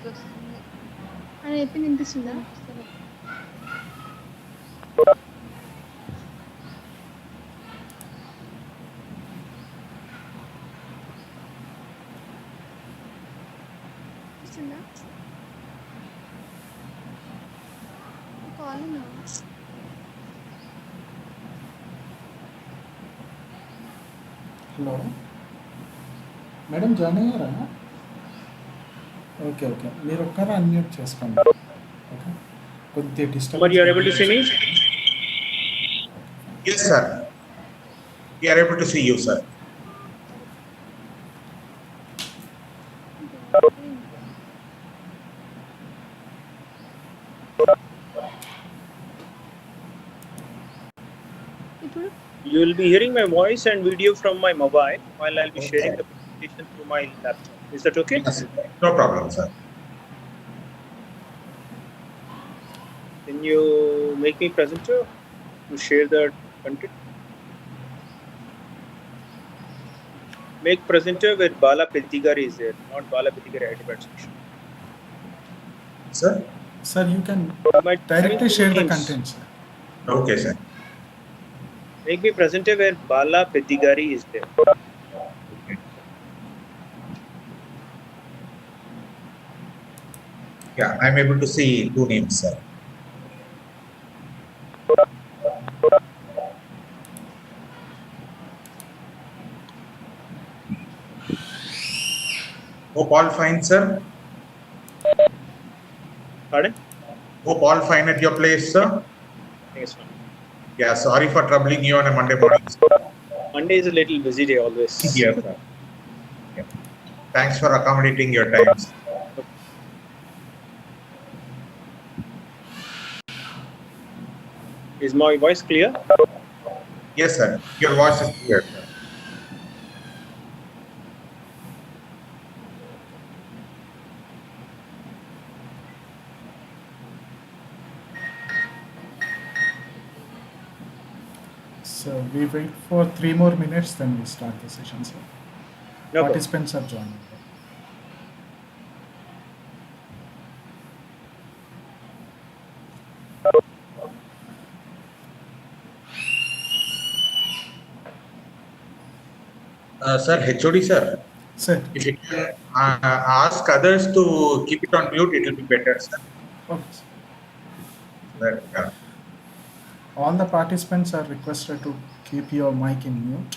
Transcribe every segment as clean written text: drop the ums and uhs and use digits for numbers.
వస్తుంది. అని చెప్పింది వినిపిస్తుందా? వినిపిస్తలేదు. వినిపిస్తుందా? కాల్ హలో మేడం జాయిన్ అయ్యారా? ఓకే ఓకే, మీరు ఒక్కరు అన్మ్యూట్ చేసుకోండి. ఓకే, కొద్దిగా But disturbance. you are able to see me? Yes, sir. We are able to see you, sir. ఇప్పుడు You will be hearing my voice and video from my mobile while I'll be sharing the presentation through my laptop. Is that okay? Yes, no problem, sir. Can you make me presenter to share the content? Make presenter with Bala Piltigari is there, not Bala Piltigari Hyderabad section. Sir? Sir, you can might directly join share the Teams. content, sir. Okay, sir. Make me presenter where Bala Piltigari is there. Yeah, I'm able to see two names, sir. Hope all fine, sir. Pardon? Hope all fine at your place, sir. Yes, ma'am. Yeah, sorry for troubling you on a Monday morning, sir. Monday is a little busy day always. Yes, sir. Yeah. Thanks for accommodating your time, sir. Is my voice clear? Yes, sir. Your voice is clear, sir. So we wait for 3 more minutes, then we start the session, sir. No problem. Participants are joining. Sir, HOD, sir. Sir, If you can ask others to keep it on mute, it will be better, sir. okay, sir. That, All the participants are requested to keep your mic in mute.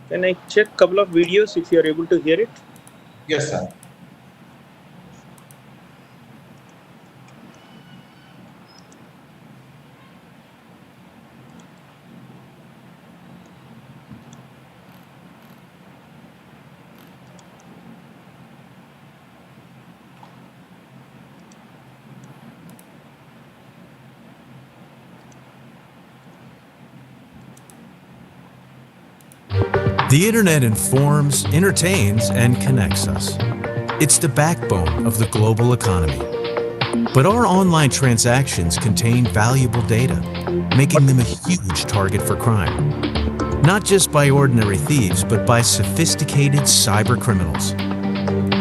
Can I check couple of videos if you are able to hear it? yes, sir. The internet informs, entertains, and connects us. It's the backbone of the global economy. But our online transactions contain valuable data, making them a huge target for crime. Not just by ordinary thieves, but by sophisticated cyber criminals.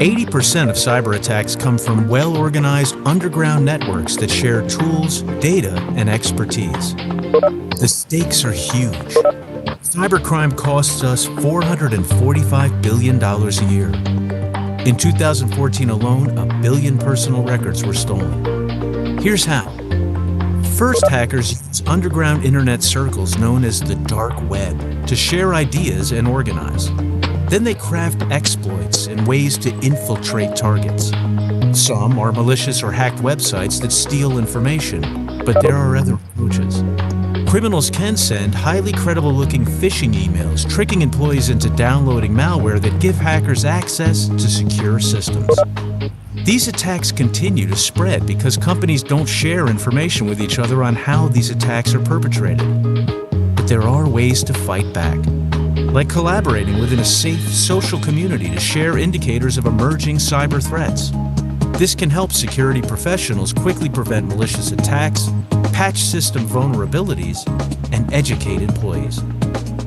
80% of cyber attacks come from well-organized underground networks that share tools, data, and expertise. The stakes are huge. Cybercrime costs us $445 billion a year. In 2014 alone, 1 billion personal records were stolen. Here's how. First, hackers use underground internet circles known as the dark web to share ideas and organize. Then they craft exploits and ways to infiltrate targets. Some are malicious or hacked websites that steal information, but there are other approaches. Criminals can send highly credible-looking phishing emails, tricking employees into downloading malware that give hackers access to secure systems. These attacks continue to spread because companies don't share information with each other on how these attacks are perpetrated. But there are ways to fight back, like collaborating within a safe social community to share indicators of emerging cyber threats. This can help security professionals quickly prevent malicious attacks, patch system vulnerabilities, and educate employees.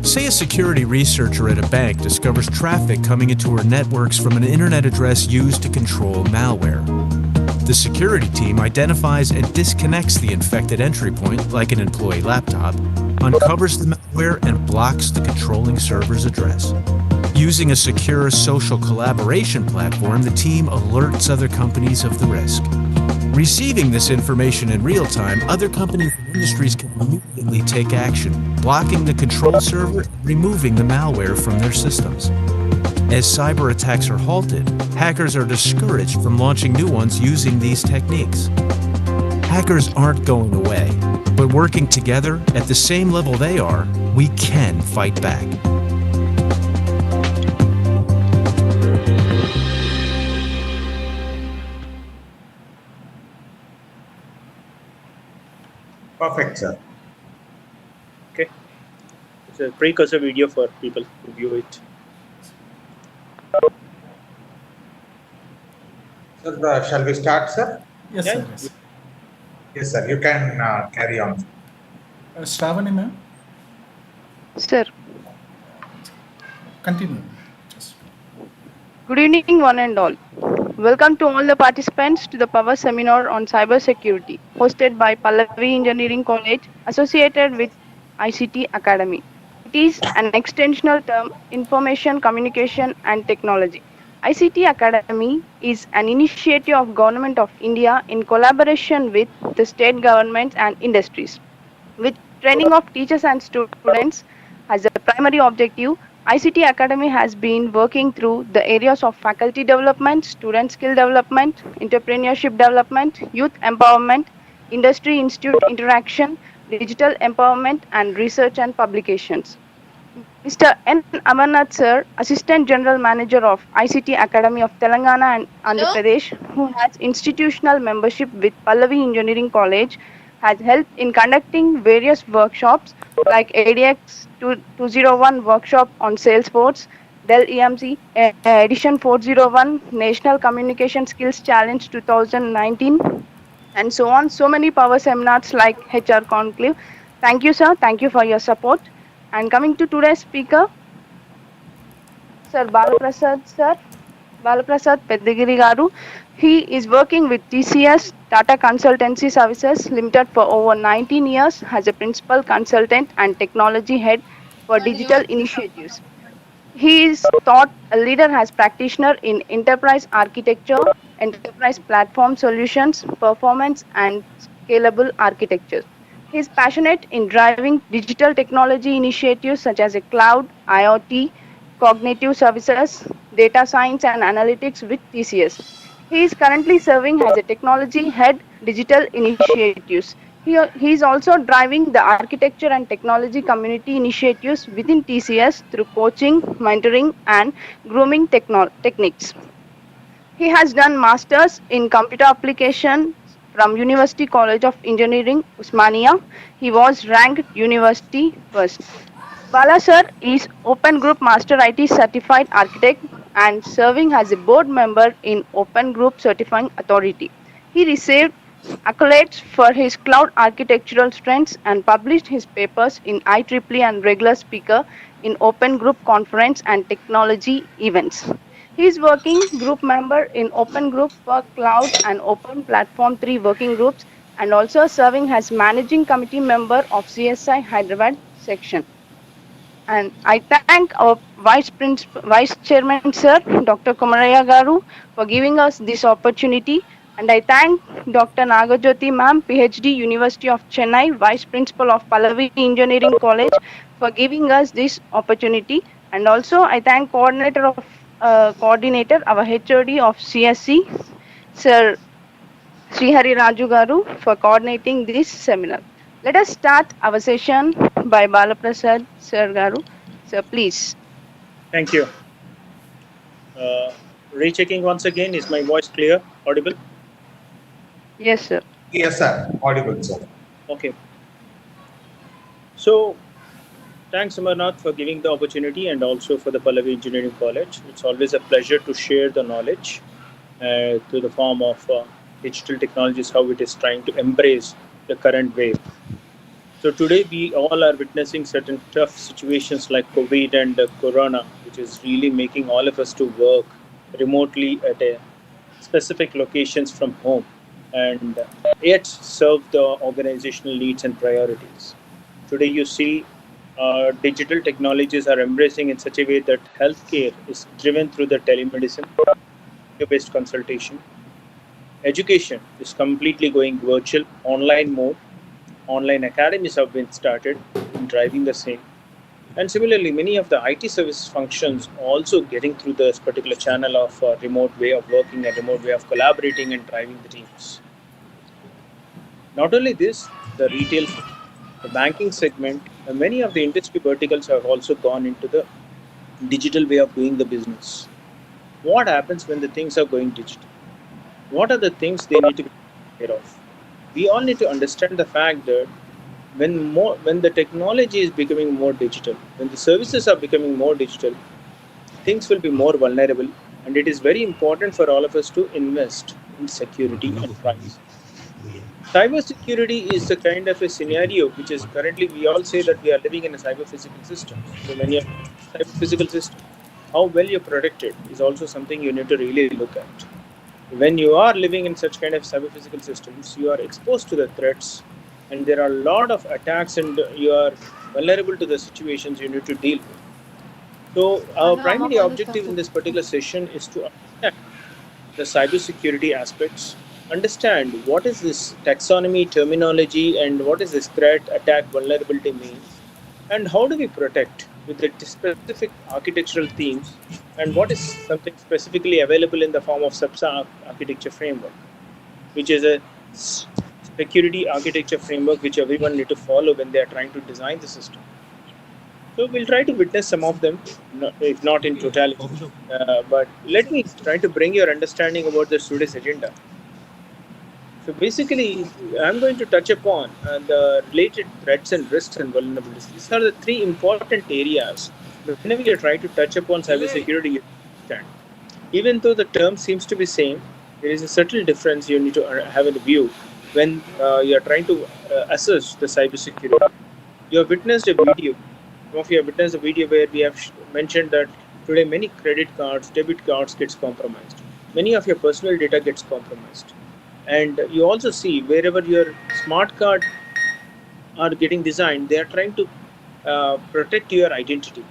Say a security researcher at a bank discovers traffic coming into her networks from an internet address used to control malware. The security team identifies and disconnects the infected entry point, like an employee laptop, uncovers the malware, and blocks the controlling server's address. Using a secure social collaboration platform, the team alerts other companies of the risk. Receiving this information in real time, other companies and industries can immediately take action, blocking the control server and removing the malware from their systems. As cyber attacks are halted, hackers are discouraged from launching new ones using these techniques. Hackers aren't going away, but working together at the same level they are, we can fight back. Perfect, sir. Okay. It's a precursor video for people to view it. Sir, shall we start, sir? Yes, Yeah. sir. Yes. Yes, sir. You can carry on. Shravani, ma'am, Sir, continue. Just. good evening, one and all. Welcome to all the participants to the Power Seminar on Cybersecurity, hosted by Pallavi Engineering College, associated with ICT Academy. It is an extensional term, Information Communication and Technology. ICT Academy is an initiative of Government of India in collaboration with the state governments and industries. With training of teachers and students as a primary objective, ICT Academy has been working through the areas of faculty development, student skill development, entrepreneurship development, youth empowerment, industry institute interaction, digital empowerment, and research and publications. Mr. N. Amarnath Sir, Assistant General Manager of ICT Academy of Telangana and Andhra Pradesh, who has institutional membership with Pallavi Engineering College, has helped in conducting various workshops like ADX 201 workshop on Salesforce, Dell EMC Edition 401, National Communication Skills Challenge 2019, and so on. So many power seminars like HR Conclave. Thank you, sir. Thank you for your support. And coming to today's speaker, Sir Balaprasad Peddagiri Garu. He is working with TCS Tata Consultancy Services Limited for over 19 years as a principal consultant and technology head for digital initiatives. He is thought a leader as practitioner in enterprise architecture, enterprise platform solutions, performance, and scalable architecture. He is passionate in driving digital technology initiatives such as a cloud, IoT, cognitive services, data science, and analytics with TCS. He is currently serving as a technology head digital initiatives. He is also driving the architecture and technology community initiatives within TCS through coaching, mentoring, and grooming techniques. He has done masters in computer application from University College of Engineering, Usmania. He was ranked university first. Bala sir is Open Group Master IT Certified Architect and serving as a board member in Open Group Certifying Authority. He received accolades for his cloud architectural strengths and published his papers in IEEE and regular speaker in Open Group Conference and Technology events. He is working group member in Open Group for Cloud and Open Platform 3 working groups and also serving as managing committee member of CSI Hyderabad section. And I thank our Vice Chairman, Sir, Dr. Kumaraya Garu, for giving us this opportunity. And I thank Dr. Nagajyoti Ma'am, PhD, University of Chennai, Vice Principal of Pallavi Engineering College, for giving us this opportunity. And also, I thank coordinator, our HOD of CSC, Sir Srihari Raju Garu, for coordinating this seminar. Let us start our session by Balaprasad Sir Garu. Sir, please. Thank you. Rechecking once again. Is my voice clear, audible? Yes, sir. Yes, sir. Audible, sir. Okay. So, thanks, Amarnath, for giving the opportunity and also for the Pallavi Engineering College. It's always a pleasure to share the knowledge to the form of digital technologies, how it is trying to embrace the current wave. So today we all are witnessing certain tough situations like COVID and Corona, which is really making all of us to work remotely at a specific locations from home, and yet serve the organizational needs and priorities. Today you see digital technologies are embracing in such a way that healthcare is driven through the telemedicine, based consultation. Education is completely going virtual, online mode. Online academies have been started in driving the same. And similarly, many of the IT service functions also getting through this particular channel of remote way of working, a remote way of collaborating and driving the teams. Not only this, the retail, the banking segment, and many of the industry verticals have also gone into the digital way of doing the business. What happens when the things are going digital? What are the things they need to be taken care of? We all need to understand the fact that when the technology is becoming more digital, when the services are becoming more digital, things will be more vulnerable, and it is very important for all of us to invest in security and privacy. Cybersecurity is a kind of a scenario which is currently, we all say that we are living in a cyber physical system. So when you're cyber physical system, how well you're protected is also something you need to really look at. When you are living in such kind of cyber physical systems, you are exposed to the threats, and there are a lot of attacks, and you are vulnerable to the situations you need to deal with. So our primary objective in this particular session is to understand the cybersecurity aspects, understand what is this taxonomy terminology and what is this threat, attack, vulnerability means, and how do we protect with the specific architectural themes, and what is something specifically available in the form of SAPSA architecture framework, which is a security architecture framework which everyone need to follow when they are trying to design the system. So we'll try to witness some of them, if not in totality. But let me try to bring your understanding about the today's agenda. So basically, I'm going to touch upon the related threats and risks and vulnerabilities. These are the three important areas. Whenever you try to touch upon cybersecurity, you understand. Even though the term seems to be same, there is a subtle difference you need to have in view when you are trying to assess the cybersecurity. You have witnessed a video. Some of you have witnessed a video where we have mentioned that today many credit cards, debit cards gets compromised. Many of your personal data gets compromised, and you also see wherever your smart card are getting designed, they are trying to protect your identity.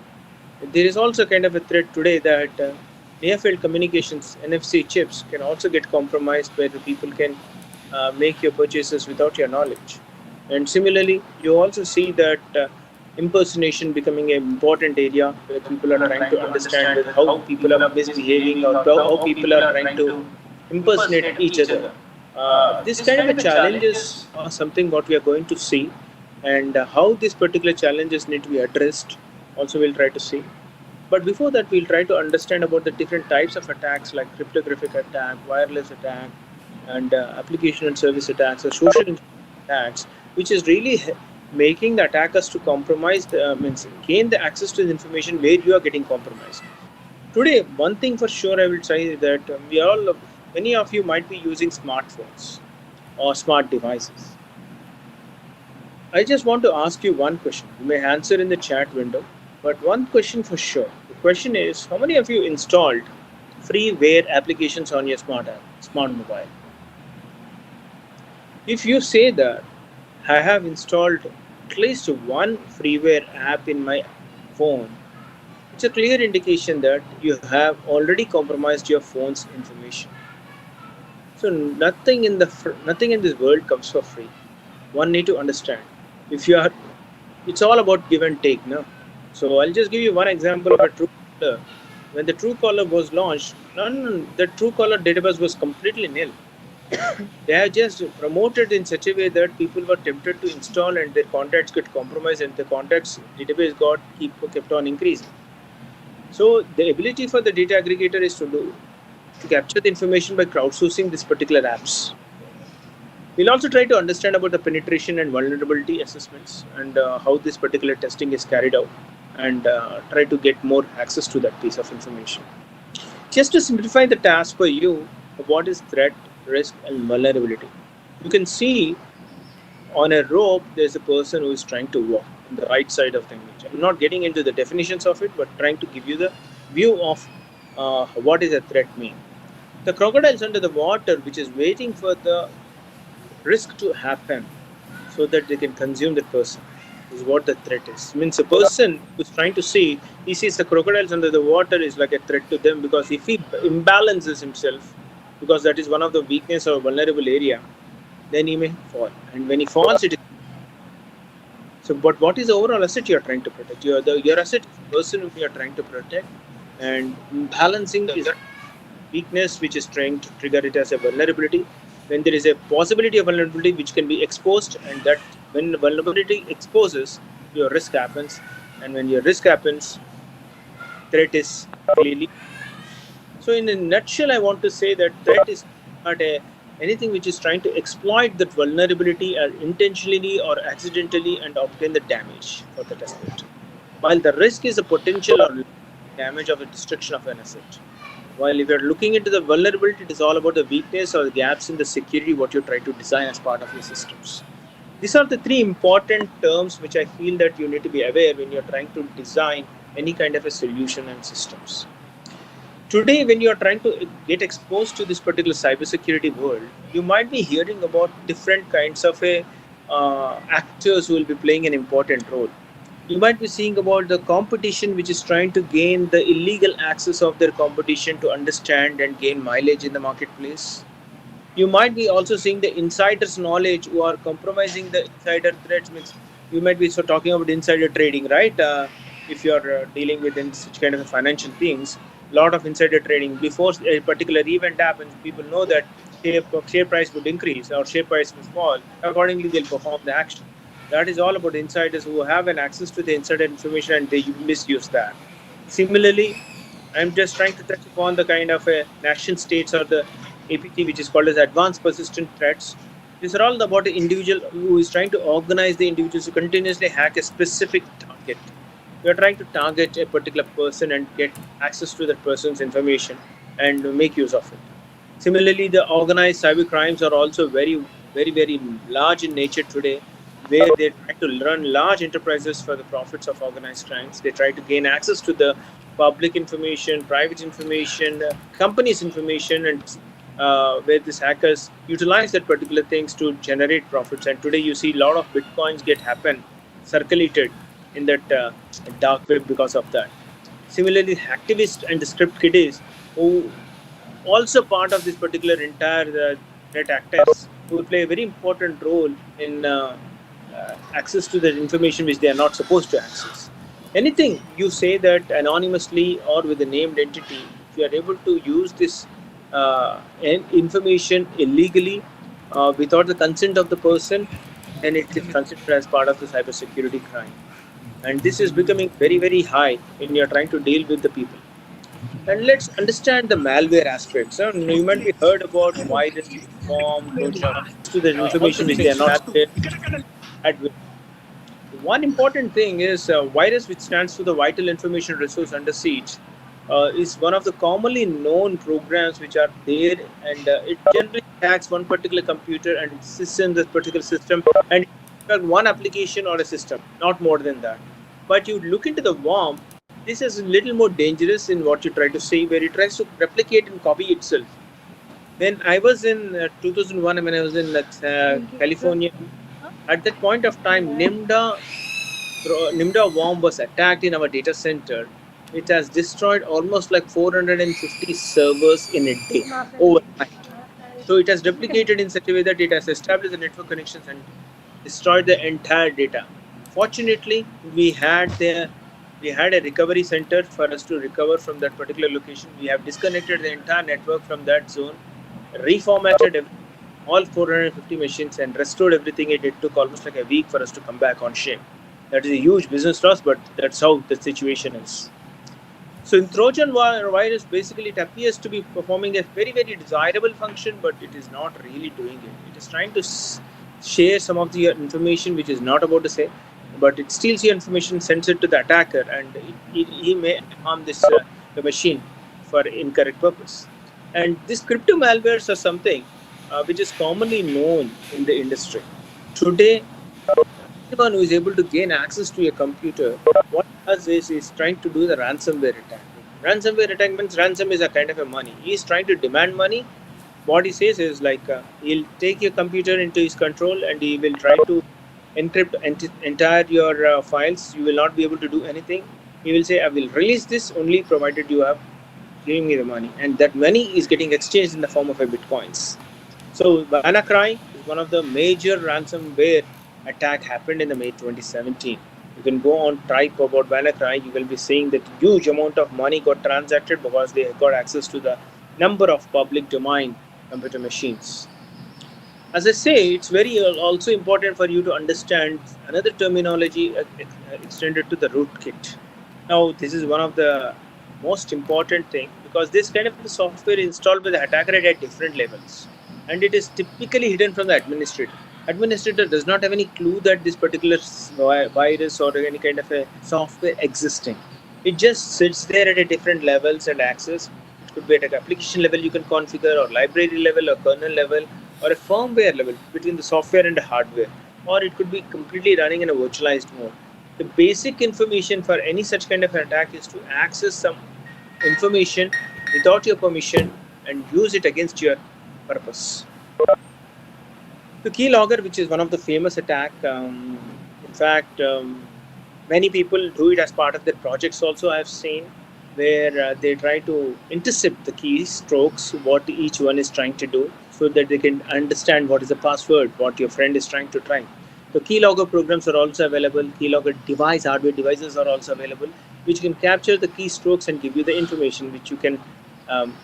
There is also kind of a threat today that near field communications NFC chips can also get compromised, where the people can make your purchases without your knowledge. And similarly, you also see that impersonation becoming an important area where people are trying to understand that how people are misbehaving, or how people are trying to impersonate each other. This kind of a challenges are something what we are going to see, and how these particular challenges need to be addressed. Also, we'll try to see. But before that, we'll try to understand about the different types of attacks like cryptographic attack, wireless attack, and application and service attacks or social attacks, which is really making the attackers to compromise, means gain the access to the information where you are getting compromised. Today, one thing for sure I will say that many of you might be using smartphones or smart devices. I just want to ask you one question. You may answer in the chat window, but one question for sure. The question is, how many of you installed freeware applications on your smart mobile? If you say that I have installed at least one freeware app in my phone, it's a clear indication that you have already compromised your phone's information. So nothing in this world comes for free. One need to understand. If you are, it's all about give and take, no? So I'll just give you one example of a Truecaller. When the Truecaller was launched, none the Truecaller database was completely nil. They have just promoted in such a way that people were tempted to install and their contacts get compromised and the contacts database got kept on increasing. So the ability for the data aggregator is to capture the information by crowdsourcing these particular apps. We'll also try to understand about the penetration and vulnerability assessments and how this particular testing is carried out and try to get more access to that piece of information. Just to simplify the task for you, what is threat, risk, and vulnerability? You can see on a rope, there's a person who is trying to walk on the right side of the image. I'm not getting into the definitions of it, but trying to give you the view of what is a threat mean. The crocodiles under the water, which is waiting for the risk to happen so that they can consume that person, is what the threat is. Means a person who's trying to see, he sees the crocodiles under the water is like a threat to them because if he imbalances himself, because that is one of the weakness or vulnerable area, then he may fall. And when he falls, it is so. But what is the overall asset you are trying to protect? Your asset is the person whom you are trying to protect, and balancing is weakness which is trying to trigger it as a vulnerability. When there is a possibility of vulnerability which can be exposed, and that when vulnerability exposes, your risk happens, and when your risk happens, threat is clearly. So, in a nutshell, I want to say that threat is not anything which is trying to exploit that vulnerability or intentionally or accidentally and obtain the damage for that asset. While the risk is a potential or damage of the destruction of an asset. While if you're looking into the vulnerability, it is all about the weakness or the gaps in the security what you're trying to design as part of your systems. These are the three important terms which I feel that you need to be aware when you're trying to design any kind of a solution and systems. Today, when you are trying to get exposed to this particular cybersecurity world, you might be hearing about different kinds of actors who will be playing an important role. You might be seeing about the competition which is trying to gain the illegal access of their competition to understand and gain mileage in the marketplace. You might be also seeing the insiders knowledge who are compromising the insider threats. Means you might be so talking about insider trading, right? If you're dealing with in such kind of financial things, a lot of insider trading before a particular event happens, people know that share price would increase or share price will fall. Accordingly, they'll perform the action. That is all about insiders who have an access to the insider information and they misuse that. Similarly, I'm just trying to touch upon the kind of nation states or the APT, which is called as advanced persistent threats. These are all about the individual who is trying to organize the individuals to continuously hack a specific target. You are trying to target a particular person and get access to that person's information and make use of it. Similarly, the organized cyber crimes are also very large in nature today, where they try to run large enterprises for the profits of organized crimes. They try to gain access to the public information, private information, companies' information, and where these hackers utilize that particular things to generate profits. And today, you see a lot of bitcoins get circulated in that dark web because of that. Similarly, activists and the script kiddies who also part of this particular entire threat actors who will play a very important role in access to the information which they are not supposed to access. Anything you say that anonymously or with a named entity, if you are able to use this information illegally without the consent of the person, then it is considered as part of the cybersecurity crime. And this is becoming very high when you are trying to deal with the people. And let's understand the malware aspects. You might be heard about virus, bomb, Trojan, to the information which they are not there at will. One important thing is virus, which stands for the Vital Information Resource Under Siege, is one of the commonly known programs which are there, and it generally attacks one particular computer and it sits in this particular system and one application or a system, not more than that. But you look into the worm, this is a little more dangerous in what you try to say, where it tries to replicate and copy itself. When I was in 2001, when I was in California, at that point of time, NIMDA Nimda worm was attacked in our data center, it has destroyed almost like 450 servers in a day overnight. So it has replicated in such a way that it has established the network connections and destroyed the entire data. Fortunately, we had a recovery center for us to recover from that particular location. We have disconnected the entire network from that zone, reformatted all 450 machines, and restored everything. It took almost like a week for us to come back on shape. That is a huge business loss, but that's how the situation is. So in Trojan virus, basically it appears to be performing a very, very desirable function, but it is not really doing it. It is trying to share some of the information which is not about to say, but it steals your information, sends it to the attacker, and he may harm this the machine for incorrect purpose. And these crypto malwares are something which is commonly known in the industry. Today, anyone who is able to gain access to a computer, what he does is he's trying to do the ransomware attack. Ransomware attack means ransom is a kind of a money. He's trying to demand money. What he says is like he'll take your computer into his control and he will try to encrypt entire your files. You will not be able to do anything. He will say, "I will release this only provided you have given me the money," and that money is getting exchanged in the form of a bitcoins. So WannaCry is one of the major ransomware attack happened in the May 2017. You can go on type about WannaCry. You will be seeing that huge amount of money got transacted because they got access to the number of public domain computer machines. As I say, it's very also important for you to understand another terminology extended to the rootkit. Now, this is one of the most important thing because this kind of software installed by the attacker at different levels, and it is typically hidden from the administrator. Administrator does not have any clue that this particular virus or any kind of a software existing. It just sits there at a different levels and access. It could be at an application level you can configure, or library level, or kernel level, or a firmware level between the software and the hardware, or it could be completely running in a virtualized mode. The basic information for any such kind of an attack is to access some information without your permission and use it against your purpose. The keylogger, which is one of the famous attack, in fact, many people do it as part of their projects also. I've seen where they try to intercept the keystrokes, what each one is trying to do, so that they can understand what is the password, what your friend is trying to try. So keylogger programs are also available. Keylogger hardware devices are also available, which can capture the keystrokes and give you the information which you can um,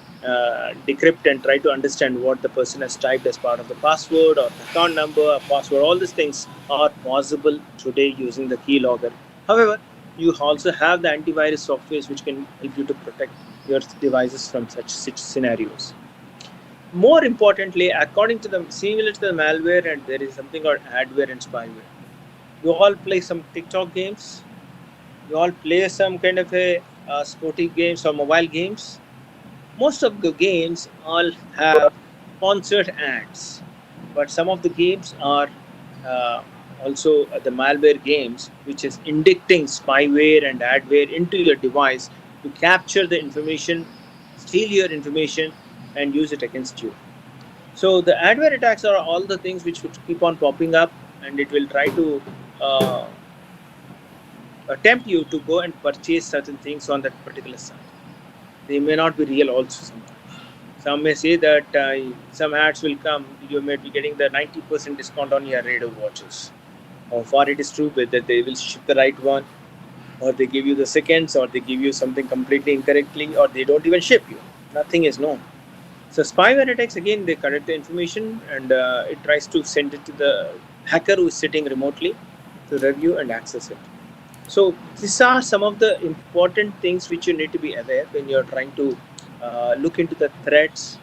decrypt and try to understand what the person has typed as part of the password or the account number or password. All these things are possible today using the keylogger. However, you also have the antivirus softwares which can help you to protect your devices from such scenarios. More importantly, according to the similar to the malware, and there is something called adware and spyware. You all play some TikTok games. You all play some kind of a sporty games or mobile games. Most of the games all have sponsored ads, but some of the games are uh, also the malware games, which is injecting spyware and adware into your device to capture the information, steal your information, and use it against you. So the adware attacks are all the things which would keep on popping up, and it will try to uh, tempt you to go and purchase certain things on that particular site. They may not be real also sometimes. Some may say that some ads will come, you may be getting the 90% discount on your radio watches. How far it is true that they will ship the right one, or they give you the seconds, or they give you something completely incorrectly, or they don't even ship you. Nothing is known. So spyware attacks, again, they collect the information and it tries to send it to the hacker who is sitting remotely to review and access it. So these are some of the important things which you need to be aware when you're trying to look into the threats,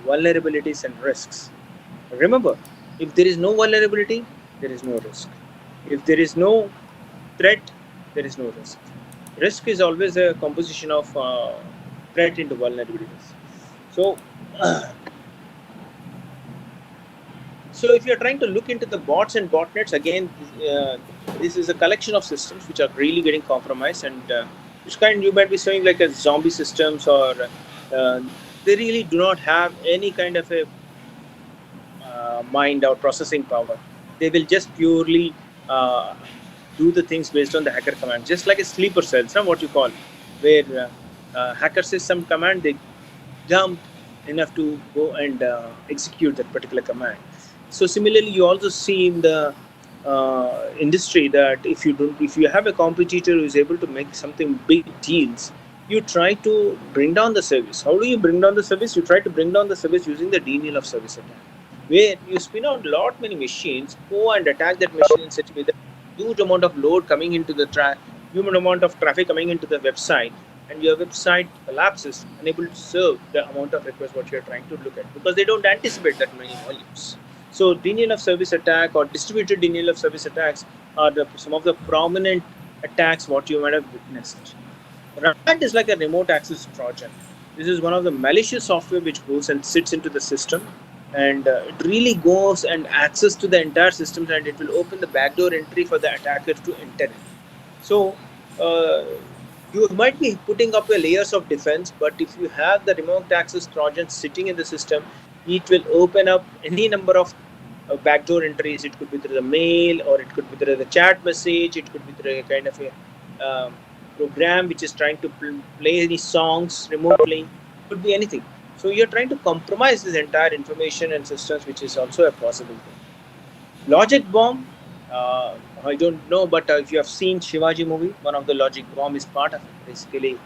vulnerabilities, and risks. Remember, if there is no vulnerability, there is no risk. If there is no threat, there is no risk. Risk is always a composition of threat into vulnerabilities. So, so if you're trying to look into the bots and botnets, again, this is a collection of systems which are really getting compromised, and which kind you might be saying like as zombie systems, or they really do not have any kind of a mind or processing power. They will just purely do the things based on the hacker command, just like a sleeper cell, what you call, where hacker says some command, they jump enough to go and execute that particular command. So similarly, you also see in the industry that if you have a competitor who is able to make something big deals, you try to bring down the service. How do you bring down the service? You try to bring down the service using the denial of service attack, where you spin out lot many machines, go and attack that machine in such a way that huge amount of load coming into the huge amount of traffic coming into the website, and your website collapses, unable to serve the amount of requests what you're trying to look at, because they don't anticipate that many volumes. So denial of service attack or distributed denial of service attacks are some of the prominent attacks what you might have witnessed. RAT is like a remote access Trojan. This is one of the malicious software which goes and sits into the system, and it really goes and access to the entire system, and it will open the backdoor entry for the attacker to enter in. So uh, you might be putting up your layers of defense, but if you have the remote access Trojan sitting in the system, it will open up any number of backdoor entries. It could be through the mail, or it could be through the chat message, it could be through a kind of a program which is trying to play any songs remotely, it could be anything. So you're trying to compromise this entire information and systems, which is also a possible thing. Logic bomb, I don't know, but if you have seen Shivaji movie, one of the logic bomb is part of it. Basically,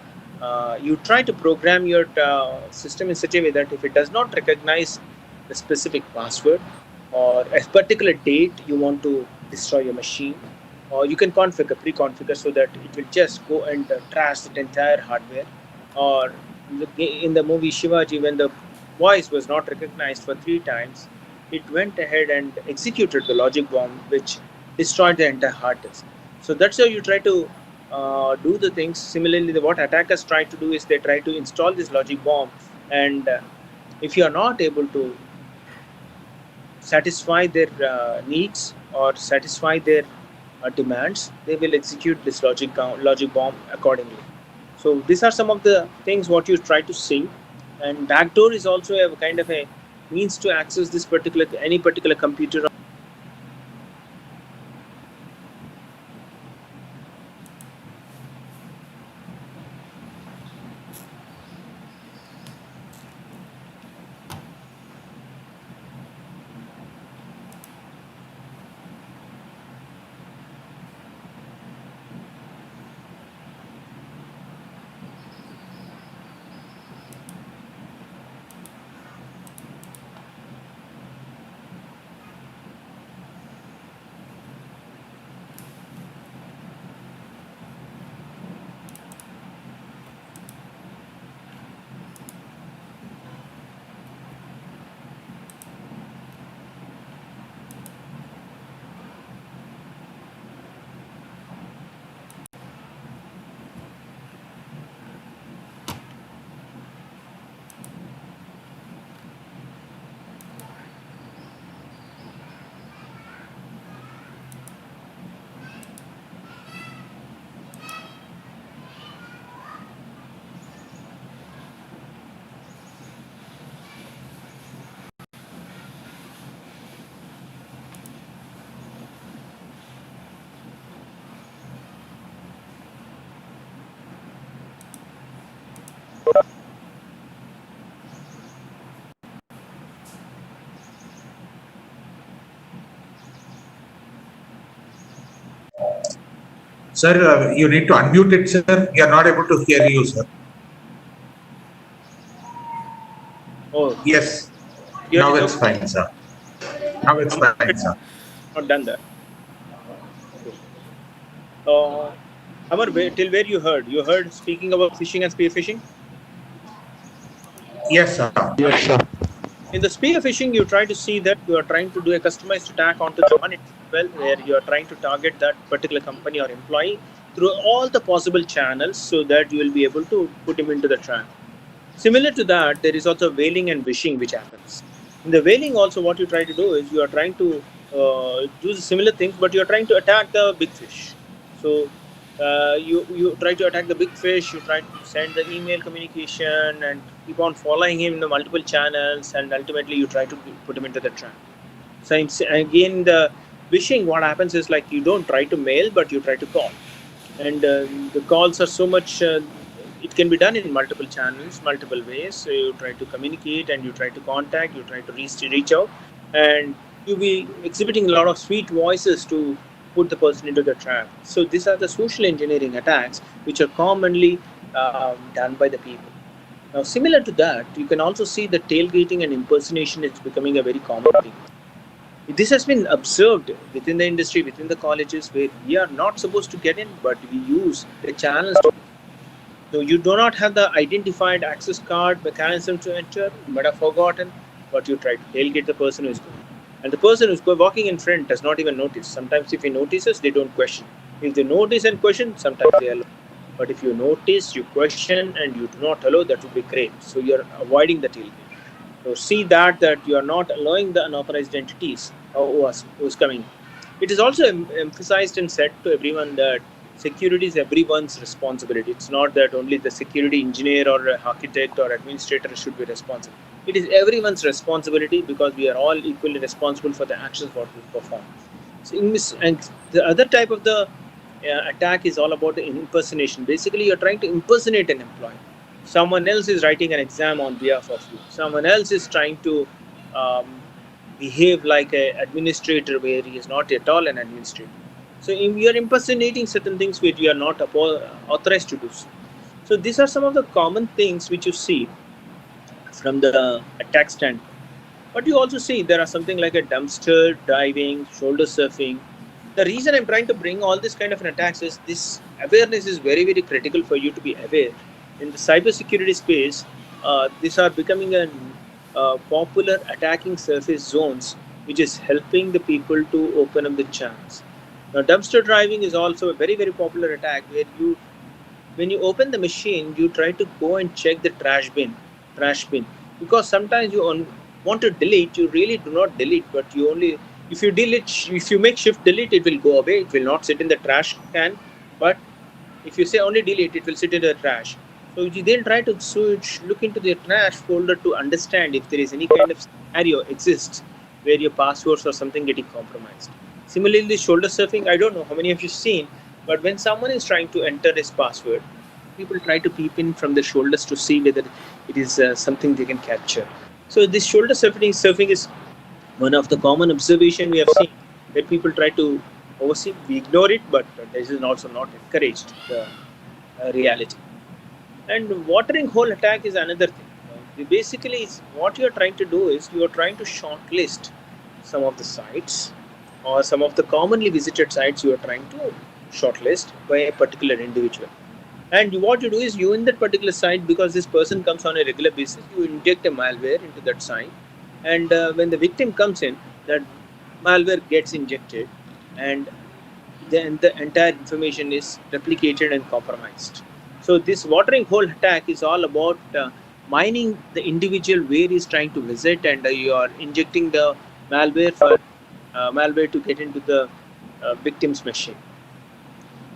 you try to program your system in such a way that if it does not recognize the specific password or a particular date you want to destroy your machine, or you can pre-configure so that it will just go and trash the entire hardware. Or in the movie Shivaji, when the voice was not recognized for 3 times, it went ahead and executed the logic bomb, which destroyed the entire hard disk. So that's how you try to do the things. Similarly, what attackers try to do is they try to install this logic bomb, and if you are not able to satisfy their needs or satisfy their demands, they will execute this logic bomb accordingly. So these are some of the things what you try to see. And backdoor is also a kind of a means to access this particular any particular computer. Sir, you need to unmute it, sir. We are not able to hear you, sir. Oh, Yes, here now is it's okay. fine, sir. Now it's fine, sir. Not done that. Okay. Amar, till where you heard? You heard speaking about phishing and spear phishing. Yes, sir. In the spear phishing, you try to see that you are trying to do a customized attack onto the one itself, where you are trying to target that particular company or employee through all the possible channels, so that you will be able to put him into the trap. Similar to that, there is also whaling and wishing which happens. In the whaling also, what you try to do is you are trying to do similar things, but you are trying to attack the big fish. So you try to attack the big fish, you try to send the email communication and keep on following him in the multiple channels, and ultimately you try to put him into the trap. So again, the Phishing, what happens is like you don't try to mail, but you try to call, and the calls are so much. It can be done in multiple channels, multiple ways. So you try to communicate, and you try to contact, you try to reach out, and you be exhibiting a lot of sweet voices to put the person into the trap. So these are the social engineering attacks, which are commonly done by the people. Now, similar to that, you can also see that tailgating and impersonation is becoming a very common thing. This has been observed within the industry, within the colleges, where we are not supposed to get in, but we use the channels to. So you do not have the identified access card mechanism to enter, you might have forgotten, but you try to tailgate the person who is going. And the person who's walking in front does not even notice. Sometimes if he notices, they don't question. If they notice and question, sometimes they allow. But if you notice, you question, and you do not allow, that would be great. So you're avoiding the tailgate. So see that you are not allowing the unauthorized entities who is coming. It is also emphasized and said to everyone that security is everyone's responsibility. It's not that only the security engineer or architect or administrator should be responsible. It is everyone's responsibility, because we are all equally responsible for the actions what we perform. So and the other type of the attack is all about the impersonation. Basically, you're trying to impersonate an employee. Someone else is writing an exam on behalf of you. Someone else is trying to um, behave like an administrator where he is not at all an administrator. So you are impersonating certain things which you are not authorized to do so. So these are some of the common things which you see from the attack standpoint. But you also see there are something like a dumpster diving, shoulder surfing. The reason I'm trying to bring all this kind of an attacks is this awareness is very, very critical for you to be aware. In the cybersecurity space, these are becoming a popular attacking surface zones, which is helping the people to open up the channels. Now, dumpster driving is also a very, very popular attack where when you open the machine, you try to go and check the trash bin, because sometimes you want to delete, you really do not delete, but you only, if you make shift delete, it will go away, it will not sit in the trash can. But if you say only delete, it will sit in the trash. So you then try to look into the trash folder to understand if there is any kind of scenario exists where your passwords or something getting compromised. Similarly, shoulder surfing, I don't know how many of you seen, but when someone is trying to enter his password, people try to peep in from the shoulders to see whether it is something they can capture. So this shoulder surfing is one of the common observation we have seen, where people try to oversee. We ignore it, but this is also not encouraged, the reality. And watering hole attack is another thing. Basically, what you are trying to do is you are trying to shortlist some of the sites, or some of the commonly visited sites you are trying to shortlist by a particular individual. And what you do is you in that particular site, because this person comes on a regular basis, you inject a malware into that site, and when the victim comes in, that malware gets injected, and then the entire information is replicated and compromised. So this watering hole attack is all about mining the individual where he's trying to visit, and you are injecting the malware to get into the victim's machine.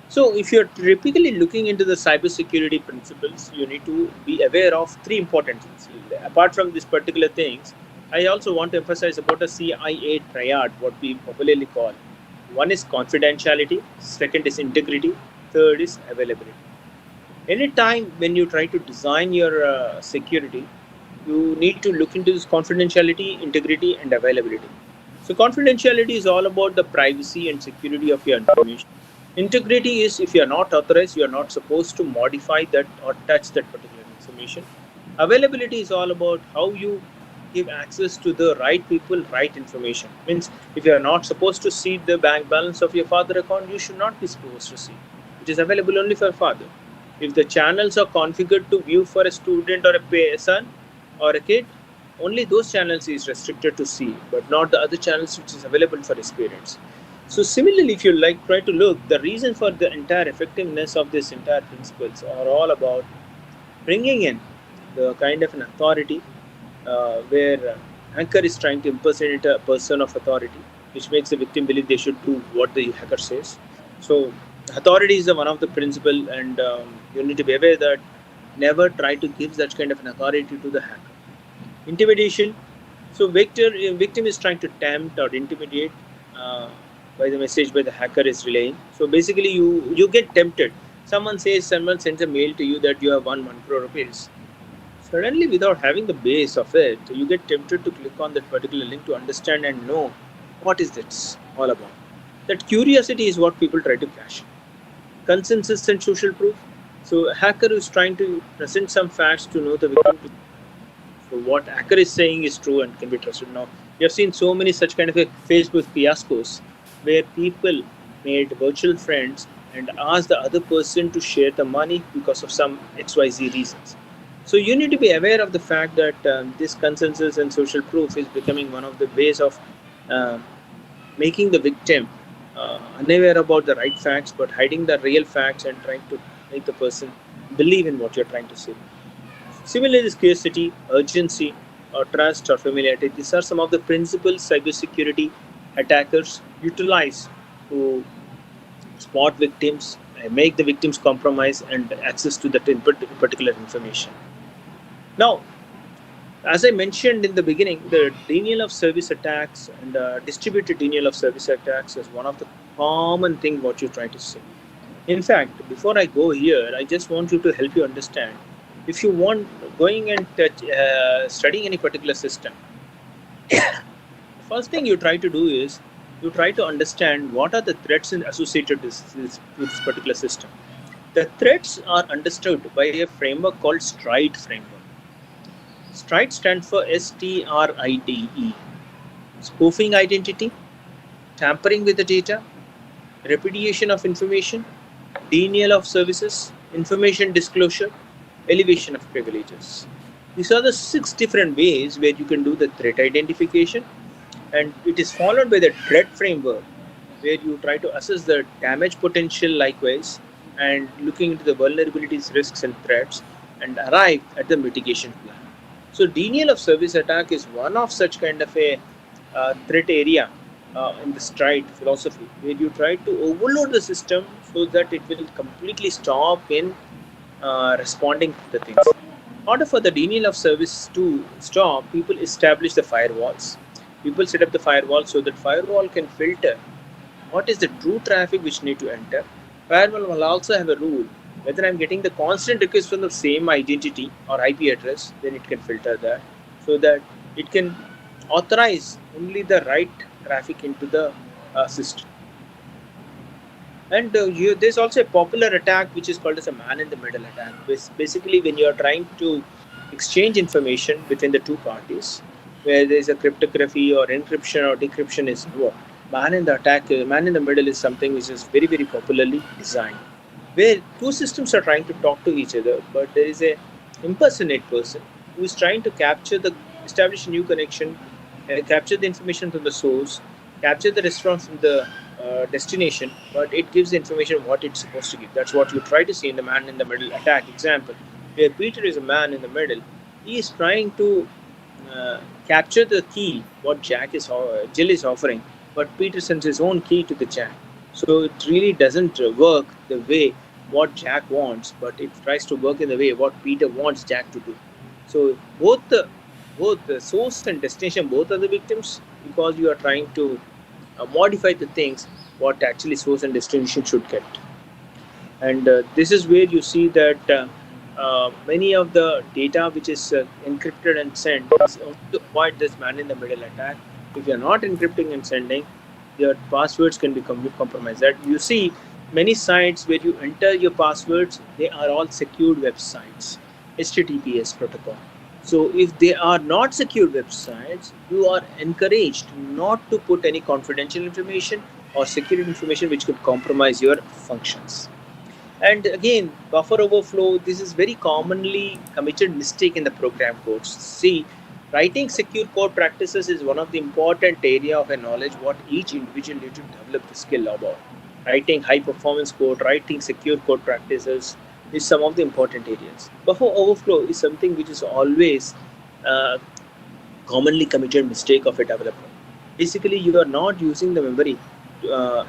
So if you're typically looking into the cybersecurity principles, you need to be aware of three important things. Apart from these particular things, I also want to emphasize about a CIA triad, what we popularly call. One is confidentiality, second is integrity, third is availability. Anytime when you try to design your security, you need to look into this confidentiality, integrity, and availability. So confidentiality is all about the privacy and security of your information. Integrity is if you are not authorized, you are not supposed to modify that or touch that particular information. Availability is all about how you give access to the right people, right information. Means if you are not supposed to see the bank balance of your father account, you should not be supposed to see. It is available only for father. If the channels are configured to view for a student or a son or a kid, only those channels is restricted to see, but not the other channels which is available for his parents. So similarly, if you like try to look, the reason for the entire effectiveness of this entire principles are all about bringing in the kind of an authority where hacker is trying to impersonate a person of authority, which makes the victim believe they should do what the hacker says. So authority is one of the principle, and you need to be aware that never try to give such kind of an authority to the hacker. Intimidation. So victim is trying to tempt or intimidate by the message by the hacker is relaying. So basically, you get tempted. Someone sends a mail to you that you have won 1 crore rupees. Suddenly, without having the base of it, you get tempted to click on that particular link to understand and know what is this all about. That curiosity is what people try to cash. Consensus and social proof. So a hacker is trying to present some facts to know the victim. So what hacker is saying is true and can be trusted. Now we have seen so many such kind of a Facebook fiascos where people made virtual friends and asked the other person to share the money because of some XYZ reasons. So you need to be aware of the fact that this consensus and social proof is becoming one of the ways of uh, making the victim unaware about the right facts, but hiding the real facts and trying to make the person believe in what you're trying to say. Similarly, scarcity, urgency, or trust or familiarity. These are some of the principles cybersecurity attackers utilize to spot victims, make the victims compromise and access to that particular information. Now, as I mentioned in the beginning, the denial of service attacks and distributed denial of service attacks is one of the common thing what you're trying to say. In fact, before I go here, I just want you to help you understand. If you want going and studying any particular system, the first thing you try to do is you try to understand what are the threats associated with this particular system. The threats are understood by a framework called STRIDE framework. STRIDE stands for STRIDE. Spoofing identity, tampering with the data, repudiation of information, denial of services, information disclosure, elevation of privileges. These are the 6 different ways where you can do the threat identification, and it is followed by the threat framework where you try to assess the damage potential likewise and looking into the vulnerabilities, risks and threats and arrive at the mitigation plan. So denial of service attack is one of such kind of a threat area in the STRIDE philosophy, where you try to overload the system so that it will completely stop in responding to the things. In order for the denial of service to stop, people establish the firewalls. People set up the firewall so that firewall can filter what is the true traffic which need to enter. Firewall will also have a rule whether I'm getting the constant request from the same identity or IP address, then it can filter that so that it can authorize only the right traffic into the system. And there's also a popular attack which is called as a man-in-the-middle attack. Basically, when you are trying to exchange information between the two parties, where there is a cryptography or encryption or decryption is involved, man-in-the-middle is something which is very, very popularly designed, where two systems are trying to talk to each other, but there is a impersonate person who is trying to establish a new connection, capture the information from the source, capture the response from the destination, but it gives the information what it's supposed to give. That's what you try to see in the man in the middle attack example, where Peter is a man in the middle. He is trying to capture the key what Jill is offering, but Peter sends his own key to the Jack. So it really doesn't work the way what Jack wants, but it tries to work in the way what Peter wants Jack to do. So both the source and destination both are the victims, because you are trying to modify the things what actually source and destination should get. And this is where you see that many of the data which is encrypted and sent is only to avoid this man-in-the-middle attack. If you are not encrypting and sending, your passwords can be compromised. That you see many sites where you enter your passwords, they are all secured websites, HTTPS protocol. So if they are not secure websites, you are encouraged not to put any confidential information or security information which could compromise your functions. And again, buffer overflow, this is very commonly committed mistake in the program codes. See, writing secure code practices is one of the important area of a knowledge what each individual need to develop the skill about. Writing high performance code, writing secure code practices is some of the important areas. Buffer overflow is something which is always commonly committed mistake of a developer. Basically, you are not using the memory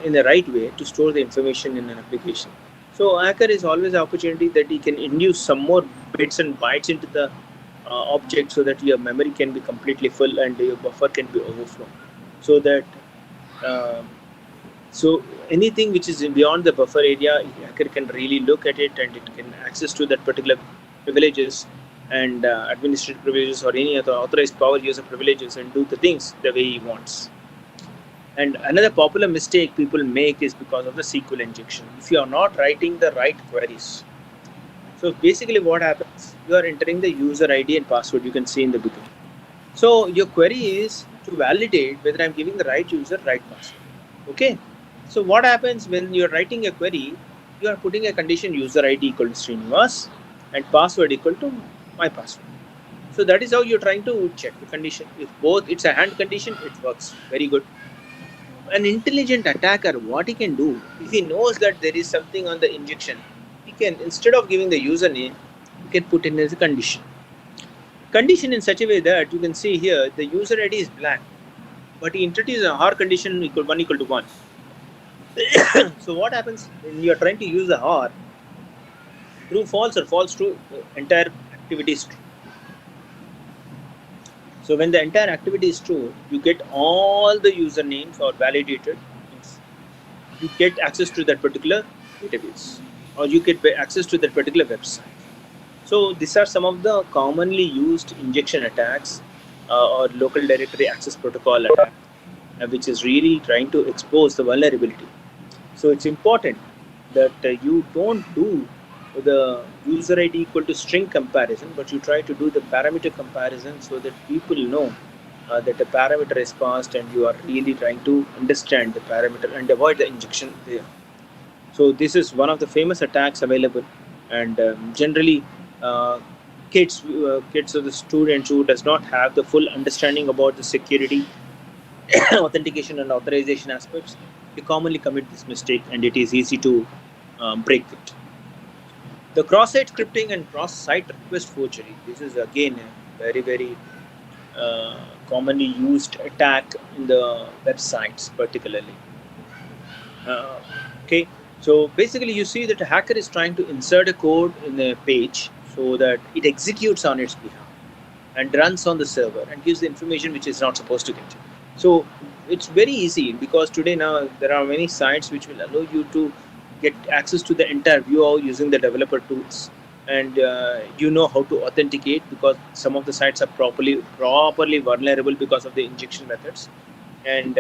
in the right way to store the information in an application. So hacker is always an opportunity that he can induce some more bits and bytes into the object so that your memory can be completely full and your buffer can be overflow. So that So anything which is beyond the buffer area, hacker can really look at it, and it can access to that particular privileges and administrative privileges or any other authorized power user privileges and do the things the way he wants. And another popular mistake people make is because of the SQL injection. If you are not writing the right queries, so basically what happens, you are entering the user ID and password you can see in the beginning. So your query is to validate whether I'm giving the right user right password. Okay. So what happens when you're writing a query, you are putting a condition user ID equal to Srinivas and password equal to my password. So that is how you're trying to check the condition. If both it's a hand condition, it works very good. An intelligent attacker, what he can do, if he knows that there is something on the injection, he can, instead of giving the username, he can put in as a condition. Condition in such a way that you can see here the user ID is blank, but he introduces a OR condition equal 1 equal to 1. So what happens when you are trying to use the OR, true false or false true, entire activity is true. So when the entire activity is true, you get all the usernames or validated. You get access to that particular database, or you get access to that particular website. So these are some of the commonly used injection attacks or local directory access protocol attack, which is really trying to expose the vulnerability. So it's important that you don't do the user ID equal to string comparison, but you try to do the parameter comparison so that people know that the parameter is passed and you are really trying to understand the parameter and avoid the injection there. So this is one of the famous attacks available, and generally kids or the students who does not have the full understanding about the security authentication and authorization aspects, they commonly commit this mistake, and it is easy to break it. The cross-site scripting and cross-site request forgery. This is again a very, very commonly used attack in the websites, particularly. Okay, so basically, you see that a hacker is trying to insert a code in a page so that it executes on its behalf and runs on the server and gives the information which is not supposed to get. So it's very easy, because today now there are many sites which will allow you to get access to the entire view using the developer tools, and you know how to authenticate, because some of the sites are properly vulnerable because of the injection methods, and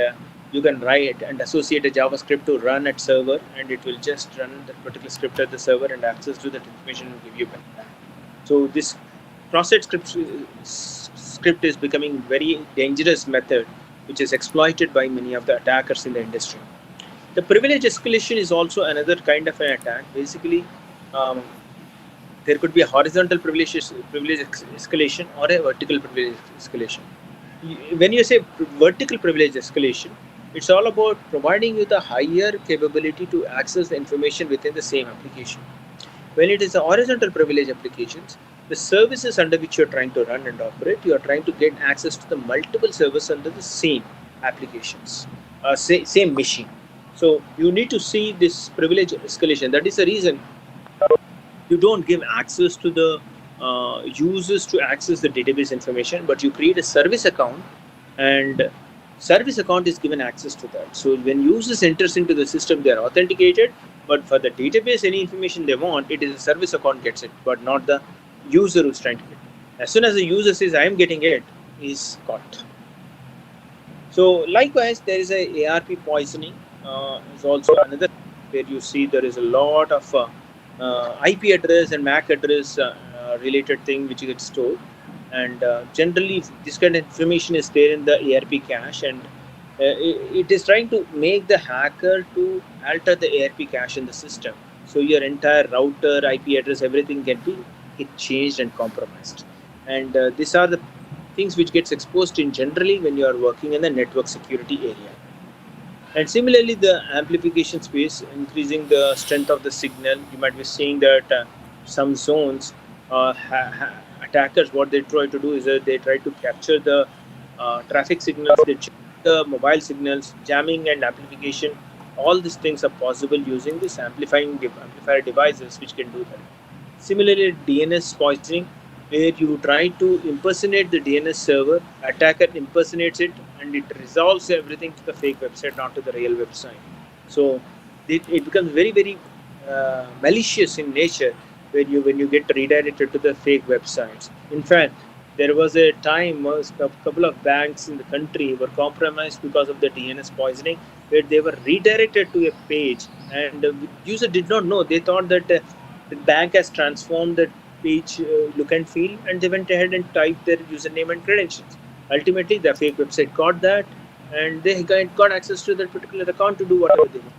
you can write and associate a JavaScript to run at server, and it will just run that particular script at the server and access to that information will give you back. So this cross-site script is becoming very dangerous method, which is exploited by many of the attackers in the industry. The privilege escalation is also another kind of an attack. Basically, there could be a horizontal privilege escalation or a vertical privilege escalation. When you say vertical privilege escalation, it's all about providing you the higher capability to access the information within the same application. When it is a horizontal privilege applications, the services under which you're trying to run and operate, you are trying to get access to the multiple servers under the same applications, same machine. So you need to see this privilege escalation. That is the reason you don't give access to the users to access the database information, but you create a service account, and service account is given access to that. So when users enters into the system, they are authenticated, but for the database, any information they want, it is a service account gets it, but not the user who's trying to get it. As soon as the user says I am getting it, is caught. So likewise, there is a ARP poisoning. Is also another where you see there is a lot of IP address and MAC address related thing which gets stored, and generally this kind of information is there in the ARP cache, and it is trying to make the hacker to alter the ARP cache in the system. So your entire router, IP address, everything can be changed and compromised. And these are the things which gets exposed in generally when you are working in the network security area. And similarly, the amplification space, increasing the strength of the signal. You might be seeing that some zones, attackers, what they try to do is that they try to capture the traffic signals, they check the mobile signals, jamming and amplification. All these things are possible using this amplifier devices, which can do that. Similarly, DNS poisoning, where you try to impersonate the DNS server, attacker impersonates it, and it resolves everything to the fake website, not to the real website. So it becomes very very malicious in nature when you get redirected to the fake websites. In fact, there was a time a couple of banks in the country were compromised because of the DNS poisoning, where they were redirected to a page, and user did not know. They thought that the bank has transformed the page look and feel, and they went ahead and typed their username and credentials. Ultimately, the fake website got that, and they got access to that particular account to do whatever they want.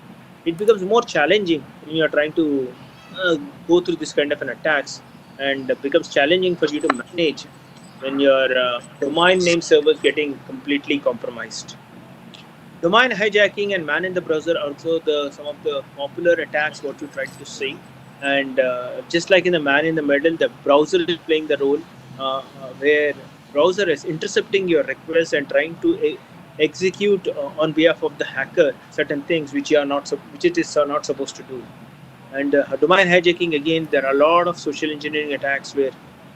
It becomes more challenging when you are trying to uh, go through this kind of an attacks, and becomes challenging for you to manage when your domain name servers getting completely compromised. Domain hijacking and man in the browser are also the some of the popular attacks what you tried to say. And just like in the man in the middle, the browser is playing the role, where browser is intercepting your request and trying to execute on behalf of the hacker certain things which you are not which it is not supposed to do. And domain hijacking, again, there are a lot of social engineering attacks where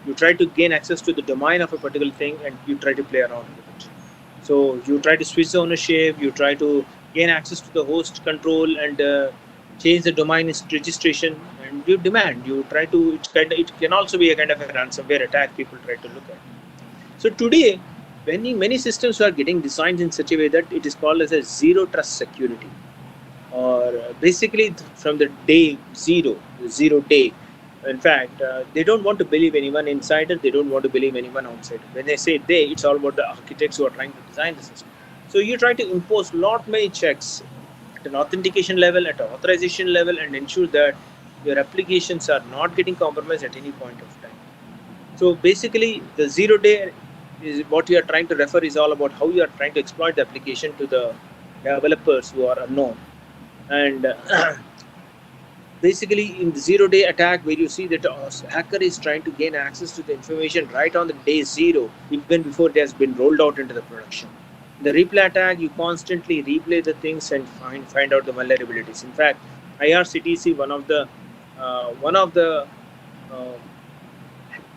you try to gain access to the domain of a particular thing and you try to play around with it. So you try to switch the ownership, you try to gain access to the host control and change the domain registration, and you demand. You try to. It can also be a kind of a ransomware attack. People try to look at. So today, many systems are getting designed in such a way that it is called as a zero trust security, or basically from the day zero day. In fact, they don't want to believe anyone inside it. They don't want to believe anyone outside it. When they say they, it's all about the architects who are trying to design the system. So you try to impose lot many checks at an authentication level, at an authorization level, and ensure that your applications are not getting compromised at any point of time. So basically, the zero day is what you are trying to refer is all about how you are trying to exploit the application to the developers who are unknown. And basically, in the zero day attack, where you see that a hacker is trying to gain access to the information right on the day zero, even before it has been rolled out into the production. The replay attack, you constantly replay the things and find out the vulnerabilities. In fact, IRCTC, one of the uh,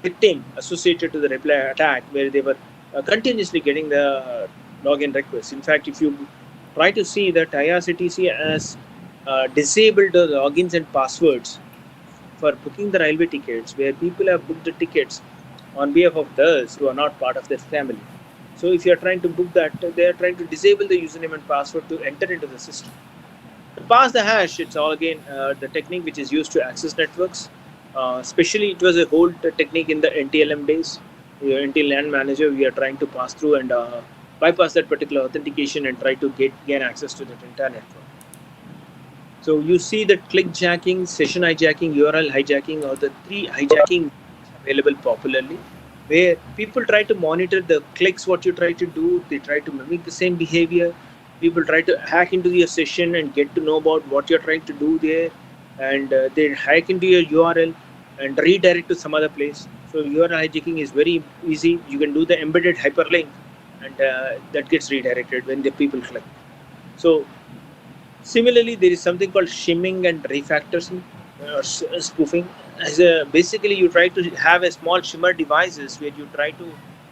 victim associated to the reply attack, where they were continuously getting the login requests. In fact, if you try to see that IRCTC has disabled the logins and passwords for booking the railway tickets, where people have booked the tickets on behalf of those who are not part of their family. So if you are trying to book that, they are trying to disable the username and password to enter into the system. To pass the hash, it's all again the technique which is used to access networks. Especially, it was a whole technique in the NTLM days. NT-LAN manager, we are trying to pass through and bypass that particular authentication and try to gain access to that entire network. So you see that click jacking, session hijacking, URL hijacking are the three hijacking available popularly, where people try to monitor the clicks, what you try to do. They try to mimic the same behavior. People try to hack into your session and get to know about what you're trying to do there, and they hack into your URL and redirect to some other place. So URL hijacking is very easy. You can do the embedded hyperlink, and that gets redirected when the people click. So similarly, there is something called shimming and refactoring or spoofing. Basically, you try to have a small shimmer devices where you try to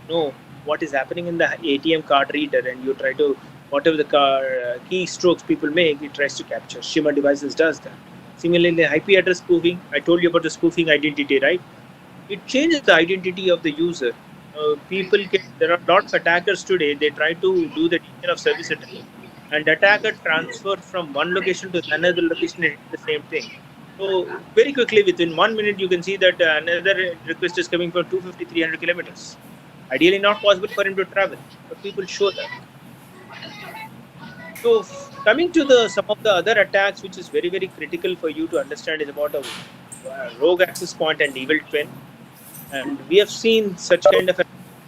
know what is happening in the ATM card reader, and you try to whatever the keystrokes people make, it tries to capture. Shimmer devices does that. Similarly, IP address spoofing. I told you about the spoofing identity, right? It changes the identity of the user. There are lots of attackers today. They try to do the denial of service attack, and the attacker transfer from one location to another location and the same thing. So very quickly, within 1 minute, you can see that another request is coming from 250, 300 kilometers. Ideally, not possible for him to travel, but people show that. So coming to the some of the other attacks, which is very very critical for you to understand, is about a rogue access point and evil twin. And we have seen such kind of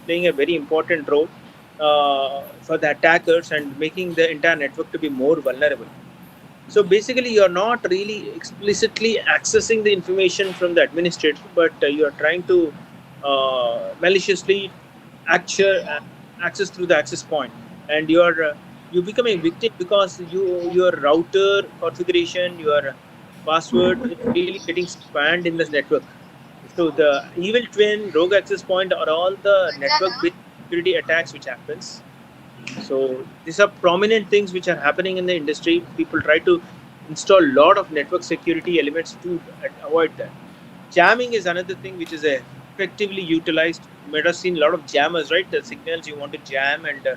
playing a very important role for the attackers and making the entire network to be more vulnerable. So basically, you're not really explicitly accessing the information from the administrator, but you are trying to maliciously access through the access point, and you become a victim because your router configuration, your password is really getting spammed in this network. So the evil twin, rogue access point are all the network-based security attacks which happens. So these are prominent things which are happening in the industry. People try to install a lot of network security elements to avoid that. Jamming is another thing which is effectively utilized. You might have seen a lot of jammers, right? The signals you want to jam and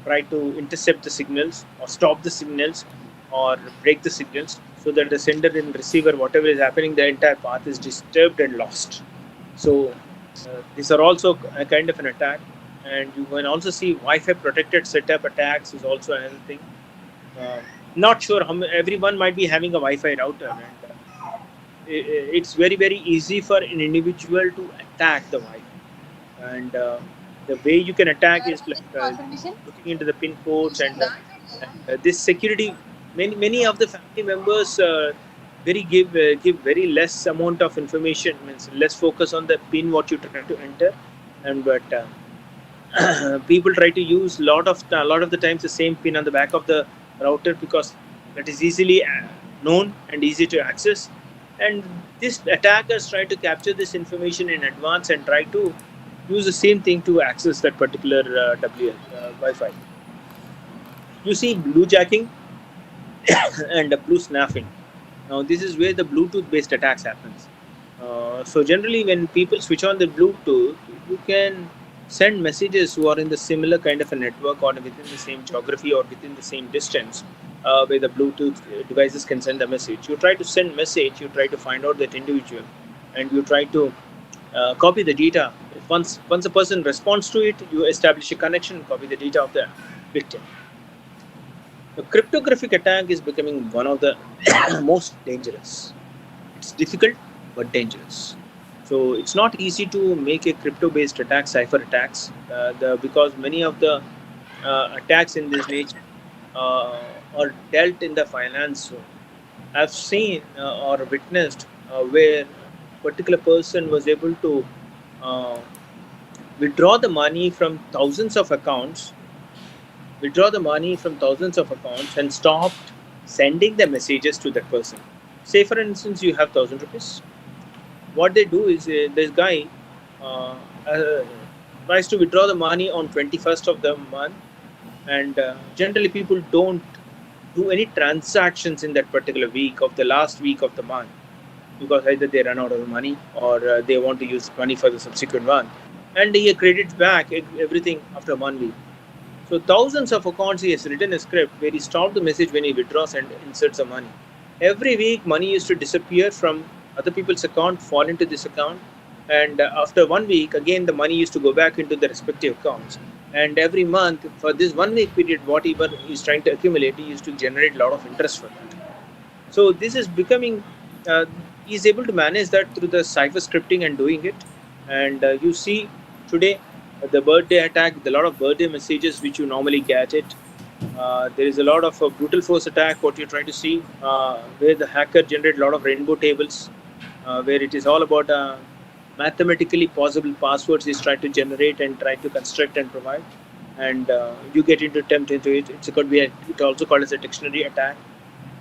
try to intercept the signals or stop the signals or break the signals so that the sender and receiver, whatever is happening, the entire path is disturbed and lost. So these are also a kind of an attack. And you can also see Wi-Fi protected setup attacks is also another thing. Uh, Not sure how everyone might be having a Wi-Fi router, and it's very easy for an individual to attack the Wi-Fi. And the way you can attack is like looking into the pin codes and this security. Many of the family members give very less amount of information, means less focus on the pin what you try to enter, and but people try to use lot of the times the same pin on the back of the router because that is easily known and easy to access. And these attackers try to capture this information in advance and try to use the same thing to access that particular Wi-Fi. You see blue jacking and blue snaffing. Now this is where the Bluetooth based attacks happens. So generally when people switch on the Bluetooth, you can send messages who are in the similar kind of a network or within the same geography or within the same distance, where the Bluetooth devices can send a message. You try to send message, you try to find out that individual, and you try to copy the data. Once a person responds to it, you establish a connection, copy the data of the victim. The cryptographic attack is becoming one of the most dangerous. It's difficult but dangerous. So it's not easy to make a crypto-based attack, cipher attacks, because many of the attacks in this nature are dealt in the finance zone. I've seen or witnessed where a particular person was able to uh, withdraw the money from thousands of accounts, and stopped sending the messages to that person. Say, for instance, you have 1,000 rupees. What they do is this guy uh, uh, tries to withdraw the money on 21st of the month, and generally people don't do any transactions in that particular week of the last week of the month because either they run out of money or they want to use money for the subsequent one, and he credits back everything after 1 week. So thousands of accounts he has written a script where he stopped the message when he withdraws and inserts the money. Every week money used to disappear from other people's account, fall into this account, and after 1 week again the money used to go back into the respective accounts. And every month for this 1 week period, whatever he's trying to accumulate, he used to generate a lot of interest for that. So this is becoming, he's able to manage that through the cipher scripting and doing it. And you see today the birthday attack, a lot of birthday messages which you normally get it. There is a lot of brutal force attack, what you're trying to see, where the hacker generate a lot of rainbow tables, where it is all about mathematically possible passwords is trying to generate and try to construct and provide. And you get into attempt into it. It's could be it also called as a dictionary attack,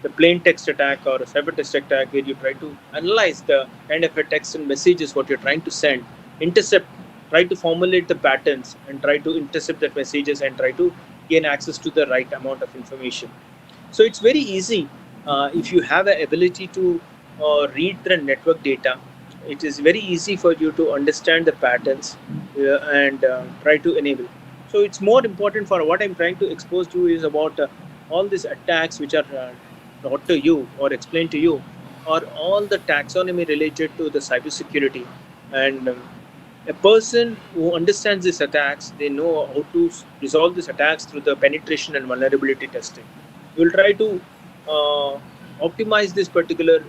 the plain text attack or a cyber text attack, where you try to analyze the kind of a text and messages what you're trying to send, intercept, try to formulate the patterns and try to intercept the messages and try to gain access to the right amount of information. So it's very easy if you have the ability to read the network data. It is very easy for you to understand the patterns and try to enable. So it's more important for what I'm trying to expose to is about all these attacks which are taught to you or explained to you, or all the taxonomy related to the cybersecurity. And a person who understands these attacks, they know how to resolve these attacks through the penetration and vulnerability testing. You will try to optimize this particular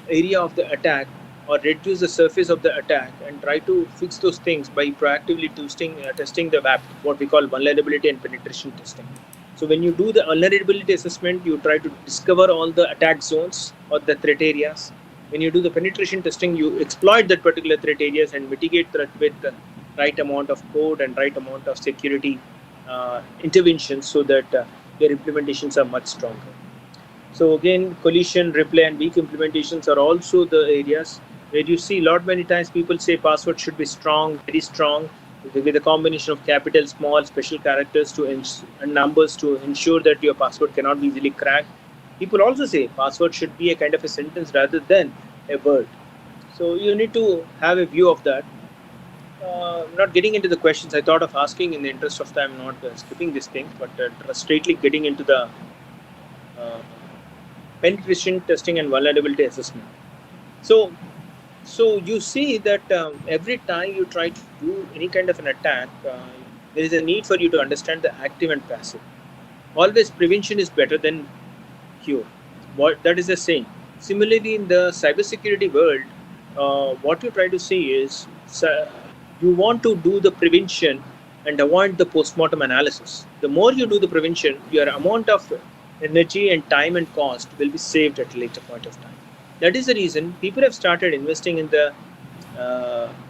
area of the attack or reduce the surface of the attack and try to fix those things by proactively testing the WAP, what we call vulnerability and penetration testing. So when you do the vulnerability assessment, you try to discover all the attack zones or the threat areas. When you do the penetration testing, you exploit that particular threat areas and mitigate threat with the right amount of code and right amount of security interventions so that your implementations are much stronger. So again, collision, replay, and weak implementations are also the areas where you see many times people say password should be strong, very strong, with a combination of capital, small, special characters and numbers to ensure that your password cannot be easily cracked. People also say password should be a kind of a sentence rather than a word. So you need to have a view of that. Not getting into the questions, I thought of asking in the interest of time, not skipping these things, but straightly getting into the uh, penetration testing and vulnerability assessment. So, so you see that every time you try to do any kind of an attack, there is a need for you to understand the active and passive. Always prevention is better than cure. What that is the saying. Similarly, in the cybersecurity world, what you try to say is you want to do the prevention and avoid the postmortem analysis. The more you do the prevention, your amount of energy and time and cost will be saved at a later point of time. That is the reason people have started investing in the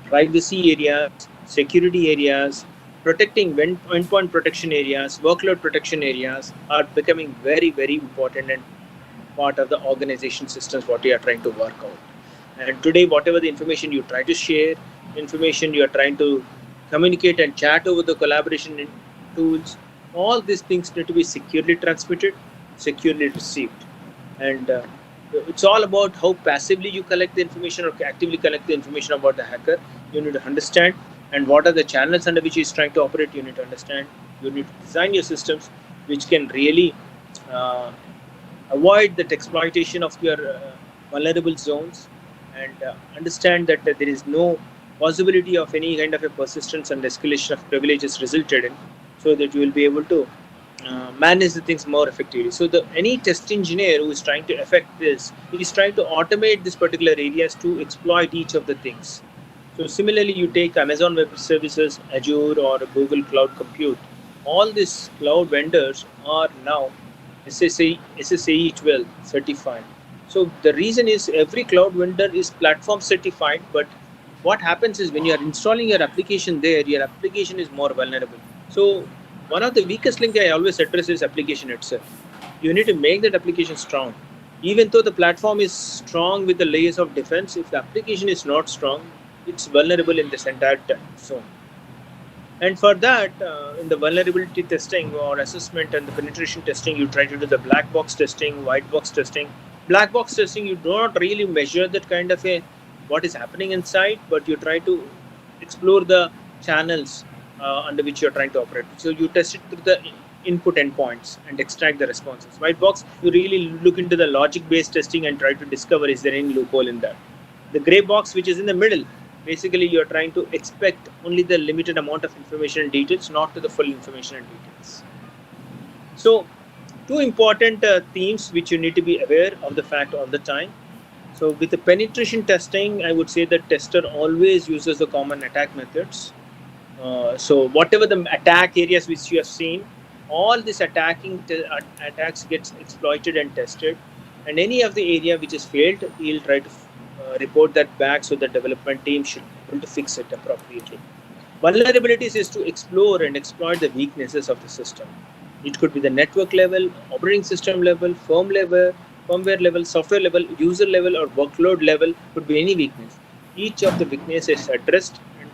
privacy areas, security areas, protecting endpoint protection areas, workload protection areas are becoming very, very important and part of the organization systems what you are trying to work out. And today, whatever the information you try to share, information you are trying to communicate and chat over the collaboration tools, all these things need to be securely transmitted, securely received. And it's all about how passively you collect the information or actively collect the information about the hacker. You need to understand, and what are the channels under which he is trying to operate. You need to understand. You need to design your systems which can really uh, avoid that exploitation of your vulnerable zones, and understand that there is no possibility of any kind of a persistence and escalation of privileges resulted in, so that you will be able to manage the things more effectively. So the any test engineer who is trying to affect this is trying to automate this particular areas to exploit each of the things. So similarly, you take Amazon Web Services, Azure, or Google Cloud Compute. All these cloud vendors are now SSAE 12 certified. So the reason is every cloud vendor is platform certified, but what happens is when you are installing your application there, your application is more vulnerable. So one of the weakest link I always address is application itself. You need to make that application strong. Even though the platform is strong with the layers of defense, if the application is not strong, it's vulnerable in this entire zone. And for that, in the vulnerability testing or assessment and the penetration testing, you try to do the black box testing, white box testing. Black box testing, you do not really measure that kind of a what is happening inside, but you try to explore the channels under which you are trying to operate. So you test it through the input endpoints and extract the responses. White box, you really look into the logic-based testing and try to discover is there any loophole in that. The gray box, which is in the middle, basically you are trying to expect only the limited amount of information and details, not to the full information and details. So two important themes which you need to be aware of the fact all the time. So with the penetration testing, I would say that tester always uses the common attack methods. So whatever the attack areas which you have seen, all these attacks gets exploited and tested, and any of the area which is failed, he'll try to report that back, so the development team should be able to fix it appropriately. Vulnerabilities is to explore and exploit the weaknesses of the system. It could be the network level, operating system level, firmware level, software level, user level, or workload level. Could be any weakness. Each of the weaknesses is addressed and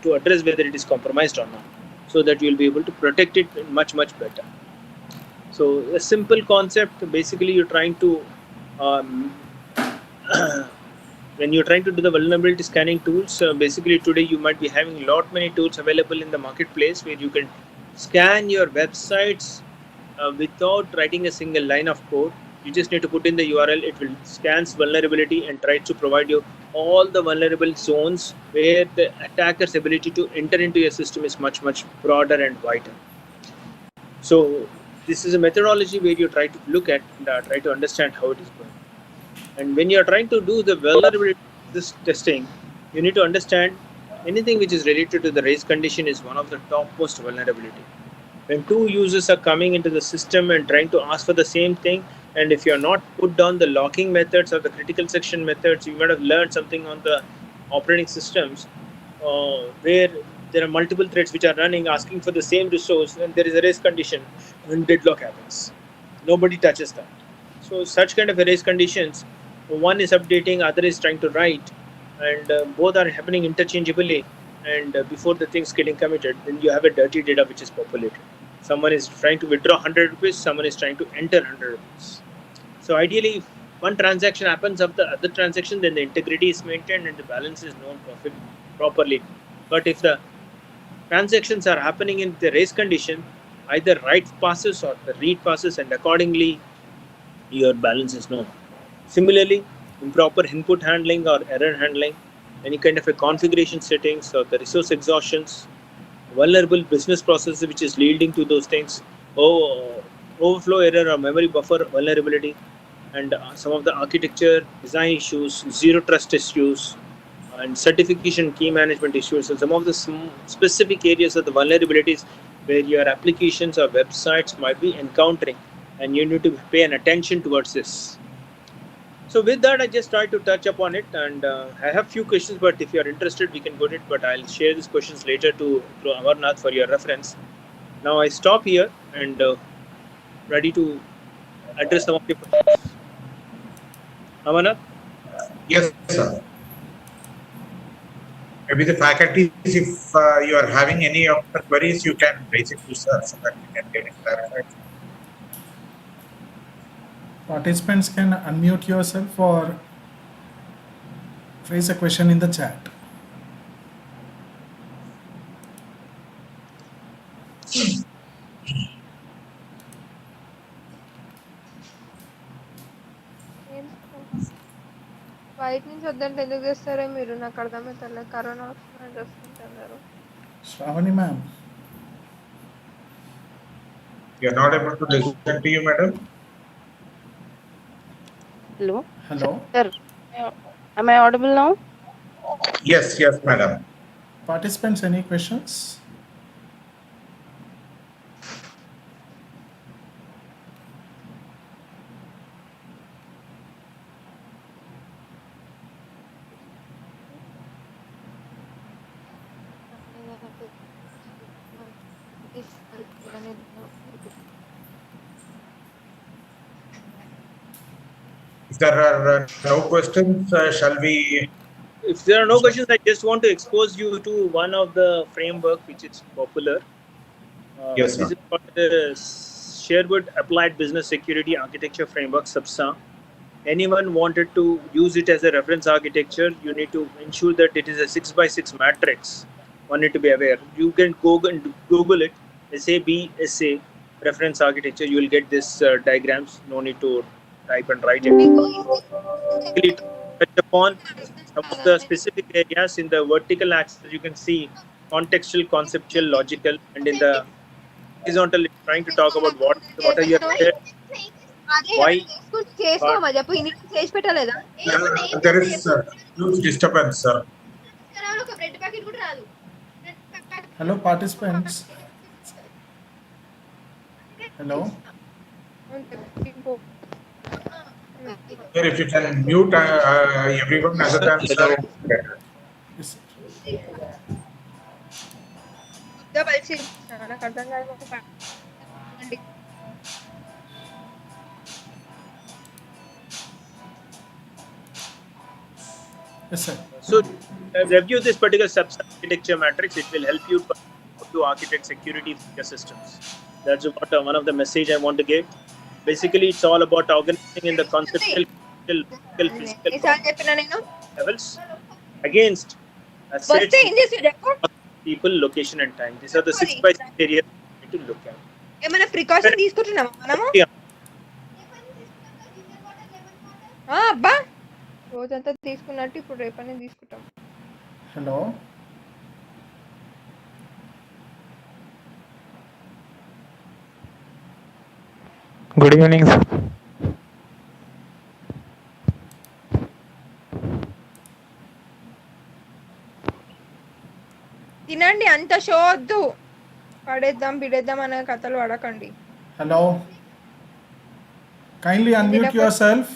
to address whether it is compromised or not, so that you will be able to protect it much better. So a simple concept. Basically, you're trying to when you're trying to do the vulnerability scanning tools, basically today you might be having many tools available in the marketplace where you can scan your websites without writing a single line of code. You just need to put in the URL, it will scans vulnerability and try to provide you all the vulnerable zones where the attacker's ability to enter into your system is much broader and wider. So this is a methodology where you try to look at and try to understand how it is going. And when you are trying to do the vulnerability testing, you need to understand anything which is related to the race condition is one of the topmost vulnerability. When two users are coming into the system and trying to ask for the same thing, and if you are not put down the locking methods or the critical section methods, you might have learned something on the operating systems where there are multiple threads which are running asking for the same resource, and there is a race condition and deadlock happens. Nobody touches that. So such kind of a race conditions, one is updating, other is trying to write, and both are happening interchangeably. and before the things getting committed, then you have a dirty data which is populated. Someone is trying to withdraw 100 rupees, someone is trying to enter 100 rupees. So ideally, if one transaction happens of the other transaction, then the integrity is maintained and the balance is known properly. But if the transactions are happening in the race condition, either write passes or the read passes, and accordingly your balance is known. Similarly, improper input handling or error handling, any kind of a configuration settings or the resource exhaustions, vulnerable business processes which is leading to those things, overflow error or memory buffer vulnerability, and some of the architecture design issues, zero trust issues, and certification key management issues, and some of the specific areas of the vulnerabilities where your applications or websites might be encountering, and you need to pay an attention towards this. So with that, I just tried to touch upon it, and I have few questions, but if you are interested, we can go to it. But I'll share these questions later to Amarnath for your reference. Now I stop here and ready to address some of your questions. Amarnath? Yes, sir. Maybe the faculties, if you are having any of the queries, you can raise it to sir so that we can get it clarified. Participants can unmute yourself or raise a question in the chat. బయట నుంచి వద్దంటే ఎందుకు చేస్తారో మీరు? నాకు అర్థమవుతలే. Corona వస్తుందని చూస్తుంటున్నారు. Shravani ma'am. We are not able to listen to you, madam. Hello. Hello. Sir, am I audible now? Yes, yes, madam. Participants, any questions? If there are no questions, shall we? If there are no questions, I just want to expose you to one of the framework which is popular. Yes, this sir. is called the Sherwood Applied Business Security Architecture Framework, SABSA. Anyone wanted to use it as a reference architecture, you need to ensure that it is a 6x6 matrix. One need to be aware. You can Google it, SABSA reference architecture. You will get this diagrams. No need to type and write it. Really touch upon some of the specific areas in the vertical axis. You can see contextual, conceptual, logical, and in the horizontal, it's trying to talk about what are your why. చేసుకోమా చెప్పు, ఇన్ని చేసి పెట్టలేదా? There is huge disturbance, sir. Hello, participants. Hello. Sir, if you can mute everyone other than sir. Yes, sir. నాకు అర్థం కాదు. Yes, sir. So review this particular sub-architecture matrix. It will help you to architect security for your systems. That's what one of the message I want to give. Basically, it's all about organizing in the conceptual, physical levels against assets, people, location, and time. These are the 6x6 areas you need to look at. ఏమైనా precaution తీసుకుంటున్నామా మనము? అబ్బా, రోజంతా తీసుకున్నట్టు ఇప్పుడు రేపనే తీసుకుంటాం. Hello. Good evening, sir. తినండి, అంత show వద్దు. పడేద్దాం బిడేద్దాం అనే కథలు పడకండి. Hello. Kindly unmute yourself.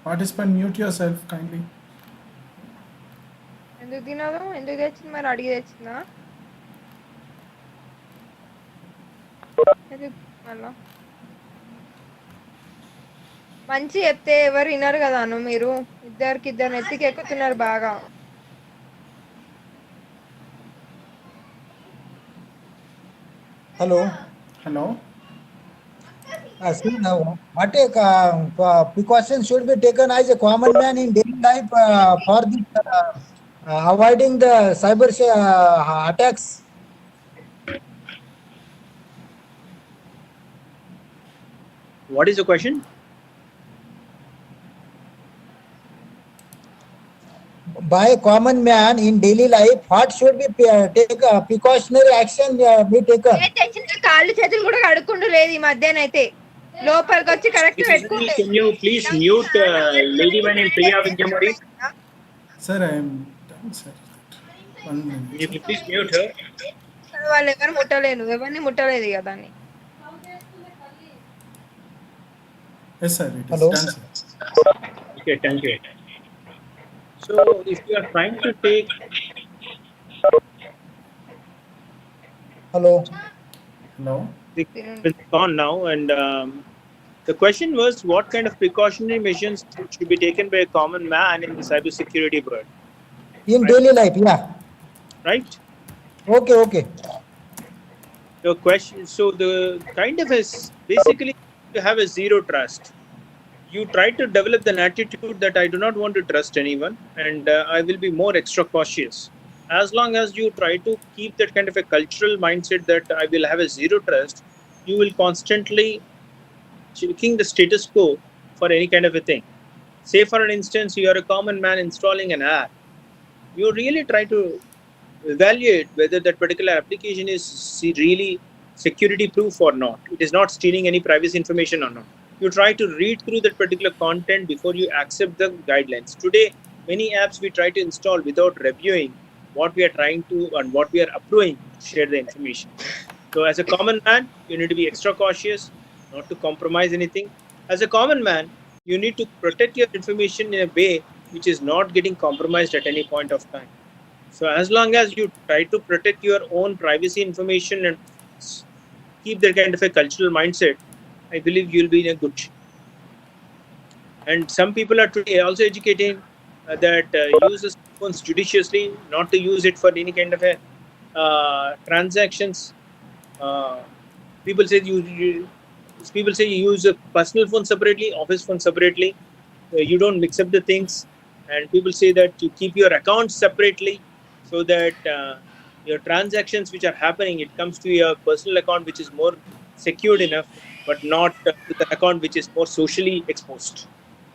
Participant, mute yourself kindly. ఎందుకు తినదు? ఎందుకు తెచ్చింది? మరి అడిగి తెచ్చిందా? ఎందుకు మళ్ళా? మంచి చెప్తే ఎవరు వినరు కదాను మీరు ఇద్దరు నెత్తికి ఎక్కుతున్నారు బాగా. Hello. Hello. See now, what precautions should be taken as a common man in daily life for this, avoiding the cyber attacks? What is the question? By a common man in daily life, what should be take precautionary action be taken? తెచ్చిన కాళ్ళు చేతులు కూడా కడుక్కుంటూ లేదు ఈ మధ్యనైతే. లోపలికి వచ్చి correct పెట్టుకుంటే. Can you please mute lady by name Priya Vidyamari? Sir, I am done, sir. 1 minute. Can you please mute her? వాళ్ళు ఎవరు ముట్టలేను, ఎవరిని ముట్టలేదు కదా దాన్ని. Yes, sir. It is Hello? done, sir. Okay, thank you. So, if you are trying to take Hello. Hello. it's gone now, and the question was what kind of precautionary measures should be taken by a common man in the cybersecurity world, In daily life, yeah. right? Okay. The question, so the kind of is basically you have a zero trust. You try to develop an attitude that I do not want to trust anyone, and I will be more extra cautious. As long as you try to keep that kind of a cultural mindset that I will have a zero trust, you will constantly checking the status quo for any kind of a thing. Say for an instance, you are a common man installing an app. You really try to evaluate whether that particular application is really security proof or not. It is not stealing any privacy information or not. You try to read through that particular content before you accept the guidelines. Today, many apps we try to install without reviewing what we are trying to and what we are approving to share the information. So as a common man, you need to be extra cautious, not to compromise anything. As a common man, you need to protect your information in a way which is not getting compromised at any point of time. So as long as you try to protect your own privacy information and keep that kind of a cultural mindset, I believe you'll be in a good shape. And some people are today also educating that uses phones judiciously, not to use it for any kind of a transactions. People say you use a personal phone separately, office phone separately. You don't mix up the things. And people say that you keep your accounts separately so that your transactions which are happening, it comes to your personal account which is more secured enough, but not to the account which is more socially exposed.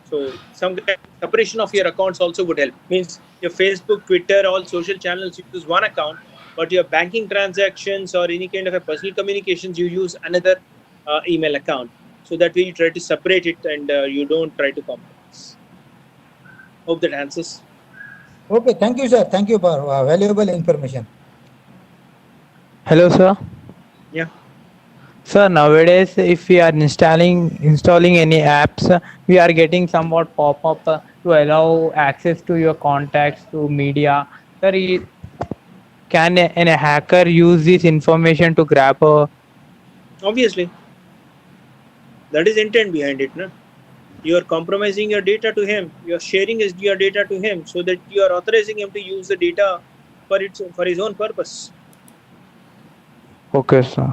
So some kind of separation of your accounts also would help. Means your Facebook, Twitter, all social channels, you use one account, but your banking transactions or any kind of a personal communications, you use another email account. So that way you try to separate it and you don't try to compromise. Hope that answers. Okay, thank you, sir. Thank you for valuable information. Hello, sir. Yeah. Sir, nowadays, if we are installing any apps, we are getting somewhat pop-up to allow access to your contacts to media. Sir, can a hacker use this information to grab a? Obviously, that is intent behind it, no? You are compromising your data to him. You are sharing your data to him, so that you are authorizing him to use the data for his own purpose. Okay, sir.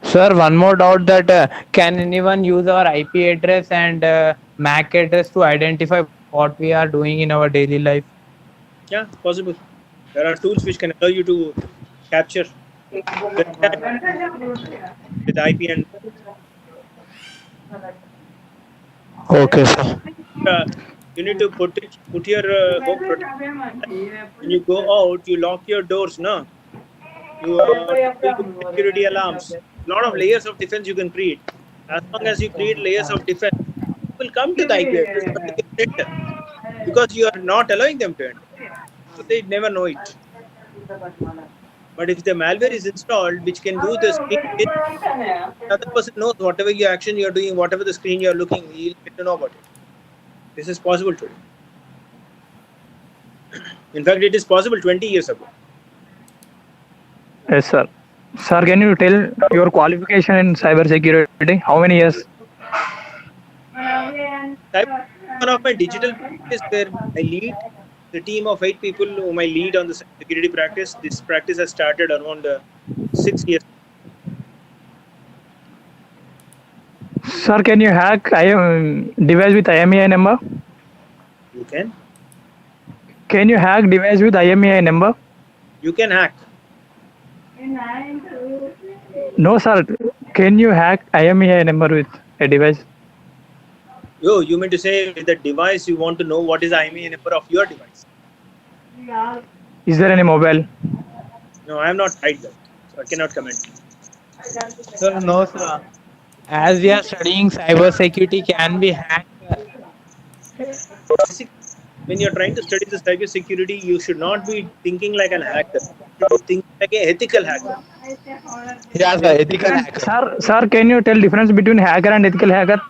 Sir, one more doubt that can anyone use our IP address and MAC address to identify what we are doing in our daily life? Yeah, possible. There are tools which can allow you to capture with IP and. Okay, sir. You need to put your home protection. When you go out, you lock your doors, no? You put security alarms. A lot of layers of defense you can create. As long as you create layers of defense, people will come to the IP address, but they can enter because you are not allowing them to enter. So they never know it. But if the malware is installed, which can do the screen, the other person knows whatever your action you are doing, whatever the screen you are looking, he'll get to know about it. This is possible today. In fact, it is possible 20 years ago. Yes, sir. Sir, can you tell your qualification in cyber security? How many years? Cyber is one of my digital practice where I lead the team of 8 people whom I lead on the security practice. This practice has started around 6 years. Sir, can you hack device with IMEI number? You can Can you hack device with IMEI number? hack. No, sir. Can you hack IMEI number with a device? Yo, you mean to say with the device you want to know what is the IMEI number of your device? Is there any mobile? No, I am not hide that, so I cannot comment. Sir, no, sir. As we are studying cyber security, can we hack? Basically, when you're trying to study the cyber security, you should not be thinking like an hacker. You should be thinking like an ethical hacker. Yeah, sir. Ethical hacker. Sir, can you tell difference between hacker and ethical hacker?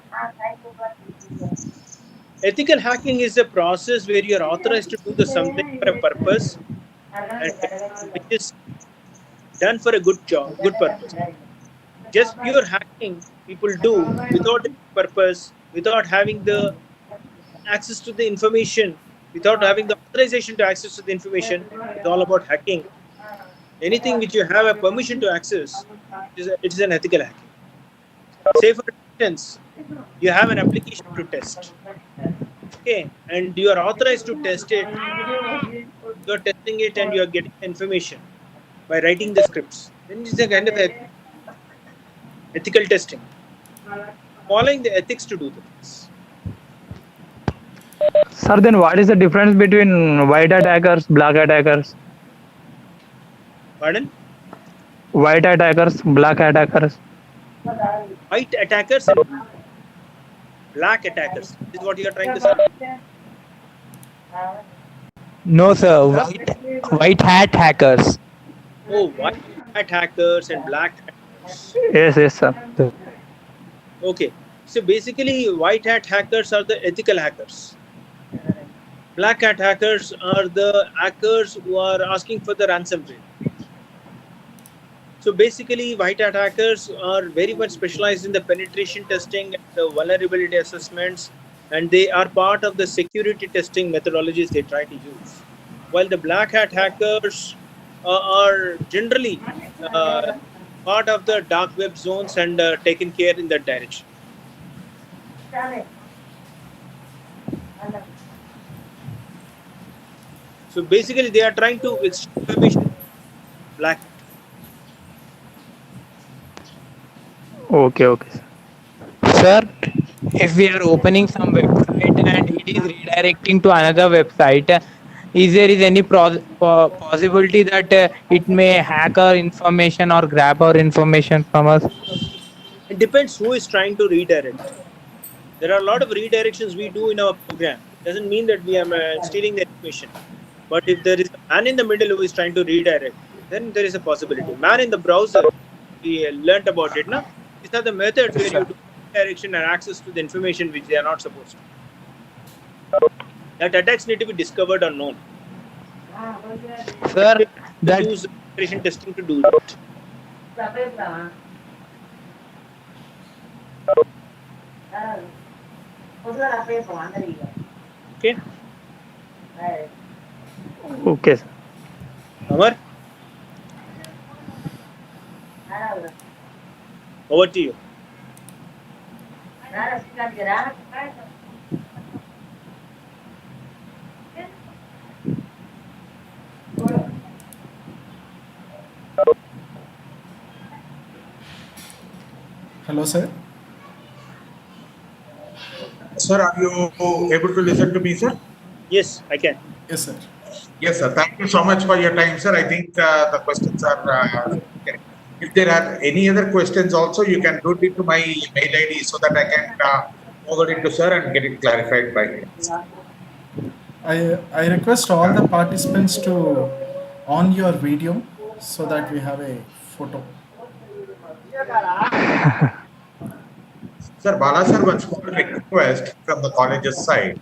Ethical hacking is a process where you are authorized to do the something for a purpose, and which is done for a good purpose. Just pure hacking people do without any purpose, without having the access to the information, without having the authorization to access to the information. It's all about hacking. Anything which you have a permission to access, it is an ethical hacking. Say for instance, you have an application to test. Okay, and you are authorized to test it. You are testing it and you are getting information by writing the scripts. Then it's a kind of ethical testing. Following the ethics to do this. Sir, then what is the difference between white attackers, black attackers? Pardon? White attackers, black attackers. White attackers and black attackers. This is what you are trying to say? No, sir. White hat hackers. Oh, white hat hackers and black hackers. Yes, sir. Okay. So basically, white hat hackers are the ethical hackers. Black hat hackers are the hackers who are asking for the ransomware. So basically, white hat hackers are very much specialized in the penetration testing and the vulnerability assessments, and they are part of the security testing methodologies they try to use. While the black hat hackers are generally part of the dark web zones and taken care in that direction. So basically, they are trying to exchange information. Black. Okay, sir. Sir, if we are opening some website and it is redirecting to another website, is there any possibility that it may hack our information or grab our information from us? It depends who is trying to redirect. There are a lot of redirections we do in our program. It doesn't mean that we are stealing the information. But if there is a man in the middle who is trying to redirect, then there is a possibility. Man in the browser, we learnt about it. No? These are the methods where you do redirection and access to the information which they are not supposed to. That attacks need to be discovered or known. Sir, that use penetration testing to do that. Okay. Okay, sir. Amar, over to you. Hello, sir. Sir, are you able to listen to me, sir? Yes, I can. Yes, sir. Yes, sir. Thank you so much for your time, sir. I think the questions are. If there are any other questions, also you can do it to my mail ID so that I can forward it to sir and get it clarified by him. I request all the participants to on your video so that we have a photo. Sir, Bala sir, one small request from the college's side.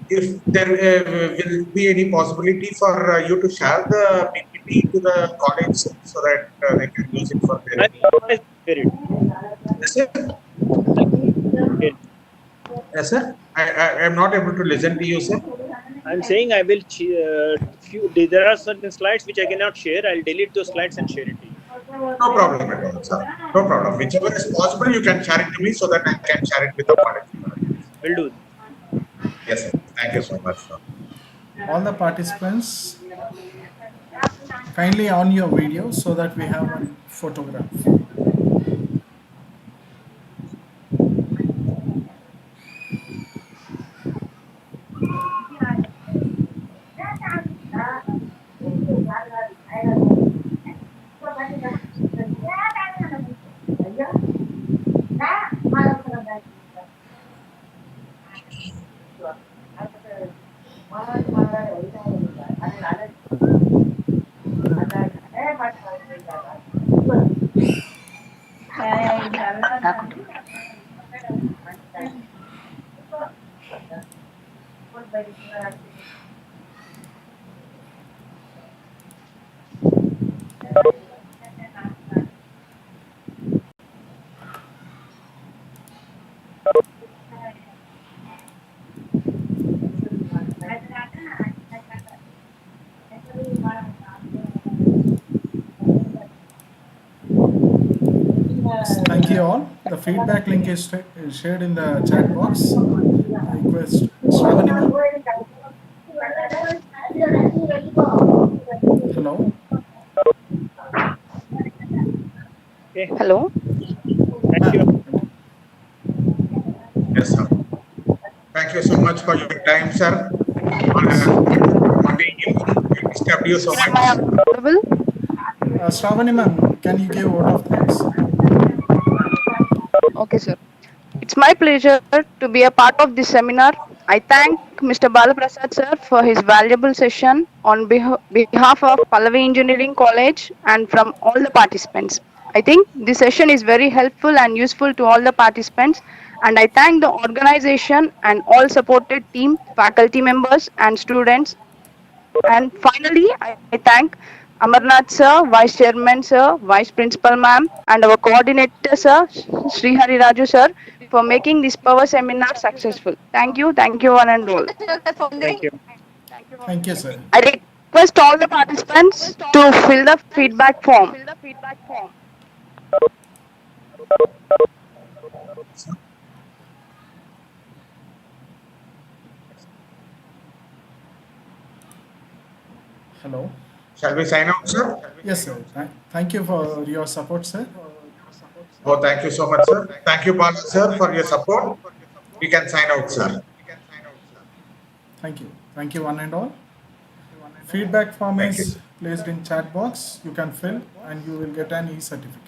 If there will be any possibility for you to share the PPT to the college so that they can use it for their. Yes, sir. Yes, sir. I am not able to listen to you, sir. I'm saying I will. There are certain slides which I cannot share. I'll delete those slides and share it to you. No problem at all, sir. No problem. Whichever is possible, you can share it to me so that I can share it with the participants. Will do. Yes, sir. Thank you so much, sir. All the participants, kindly on your video so that we have one photograph. Thank you all. The feedback link is shared in the chat box. I request Shravani ma'am. Hello. Okay. Hello. Thank you. Ma'am. Yes, sir. Thank you so much for your time, sir. On Yes. Monday evening, we disturbed you so Am I much. audible? Shravani ma'am, can you give vote of thanks? Okay, sir. It's my pleasure to be a part of this seminar. I thank Mr. Balaprasad sir for his valuable session on behalf of Pallavi Engineering College and from all the participants. I think this session is very helpful and useful to all the participants, and I thank the organization and all supported team, faculty members and students. And finally, I thank Amarnath sir, Vice Chairman sir, Vice Principal ma'am, and our coordinator sir, Sri Hari Raju sir, for making this power seminar successful. Thank you one and all. Thank you. Thank you, sir. I request all the participants to fill the feedback form. Hello. Shall we sign out, sir? Yes, sir. Thank you for your support, sir. Oh, thank you so much, sir. Thank you, Bala, sir, for your support. We can sign out, sir. Thank you. Thank you, one and all. Feedback form Thank you. is placed in chat box. You can fill and you will get an e-certificate.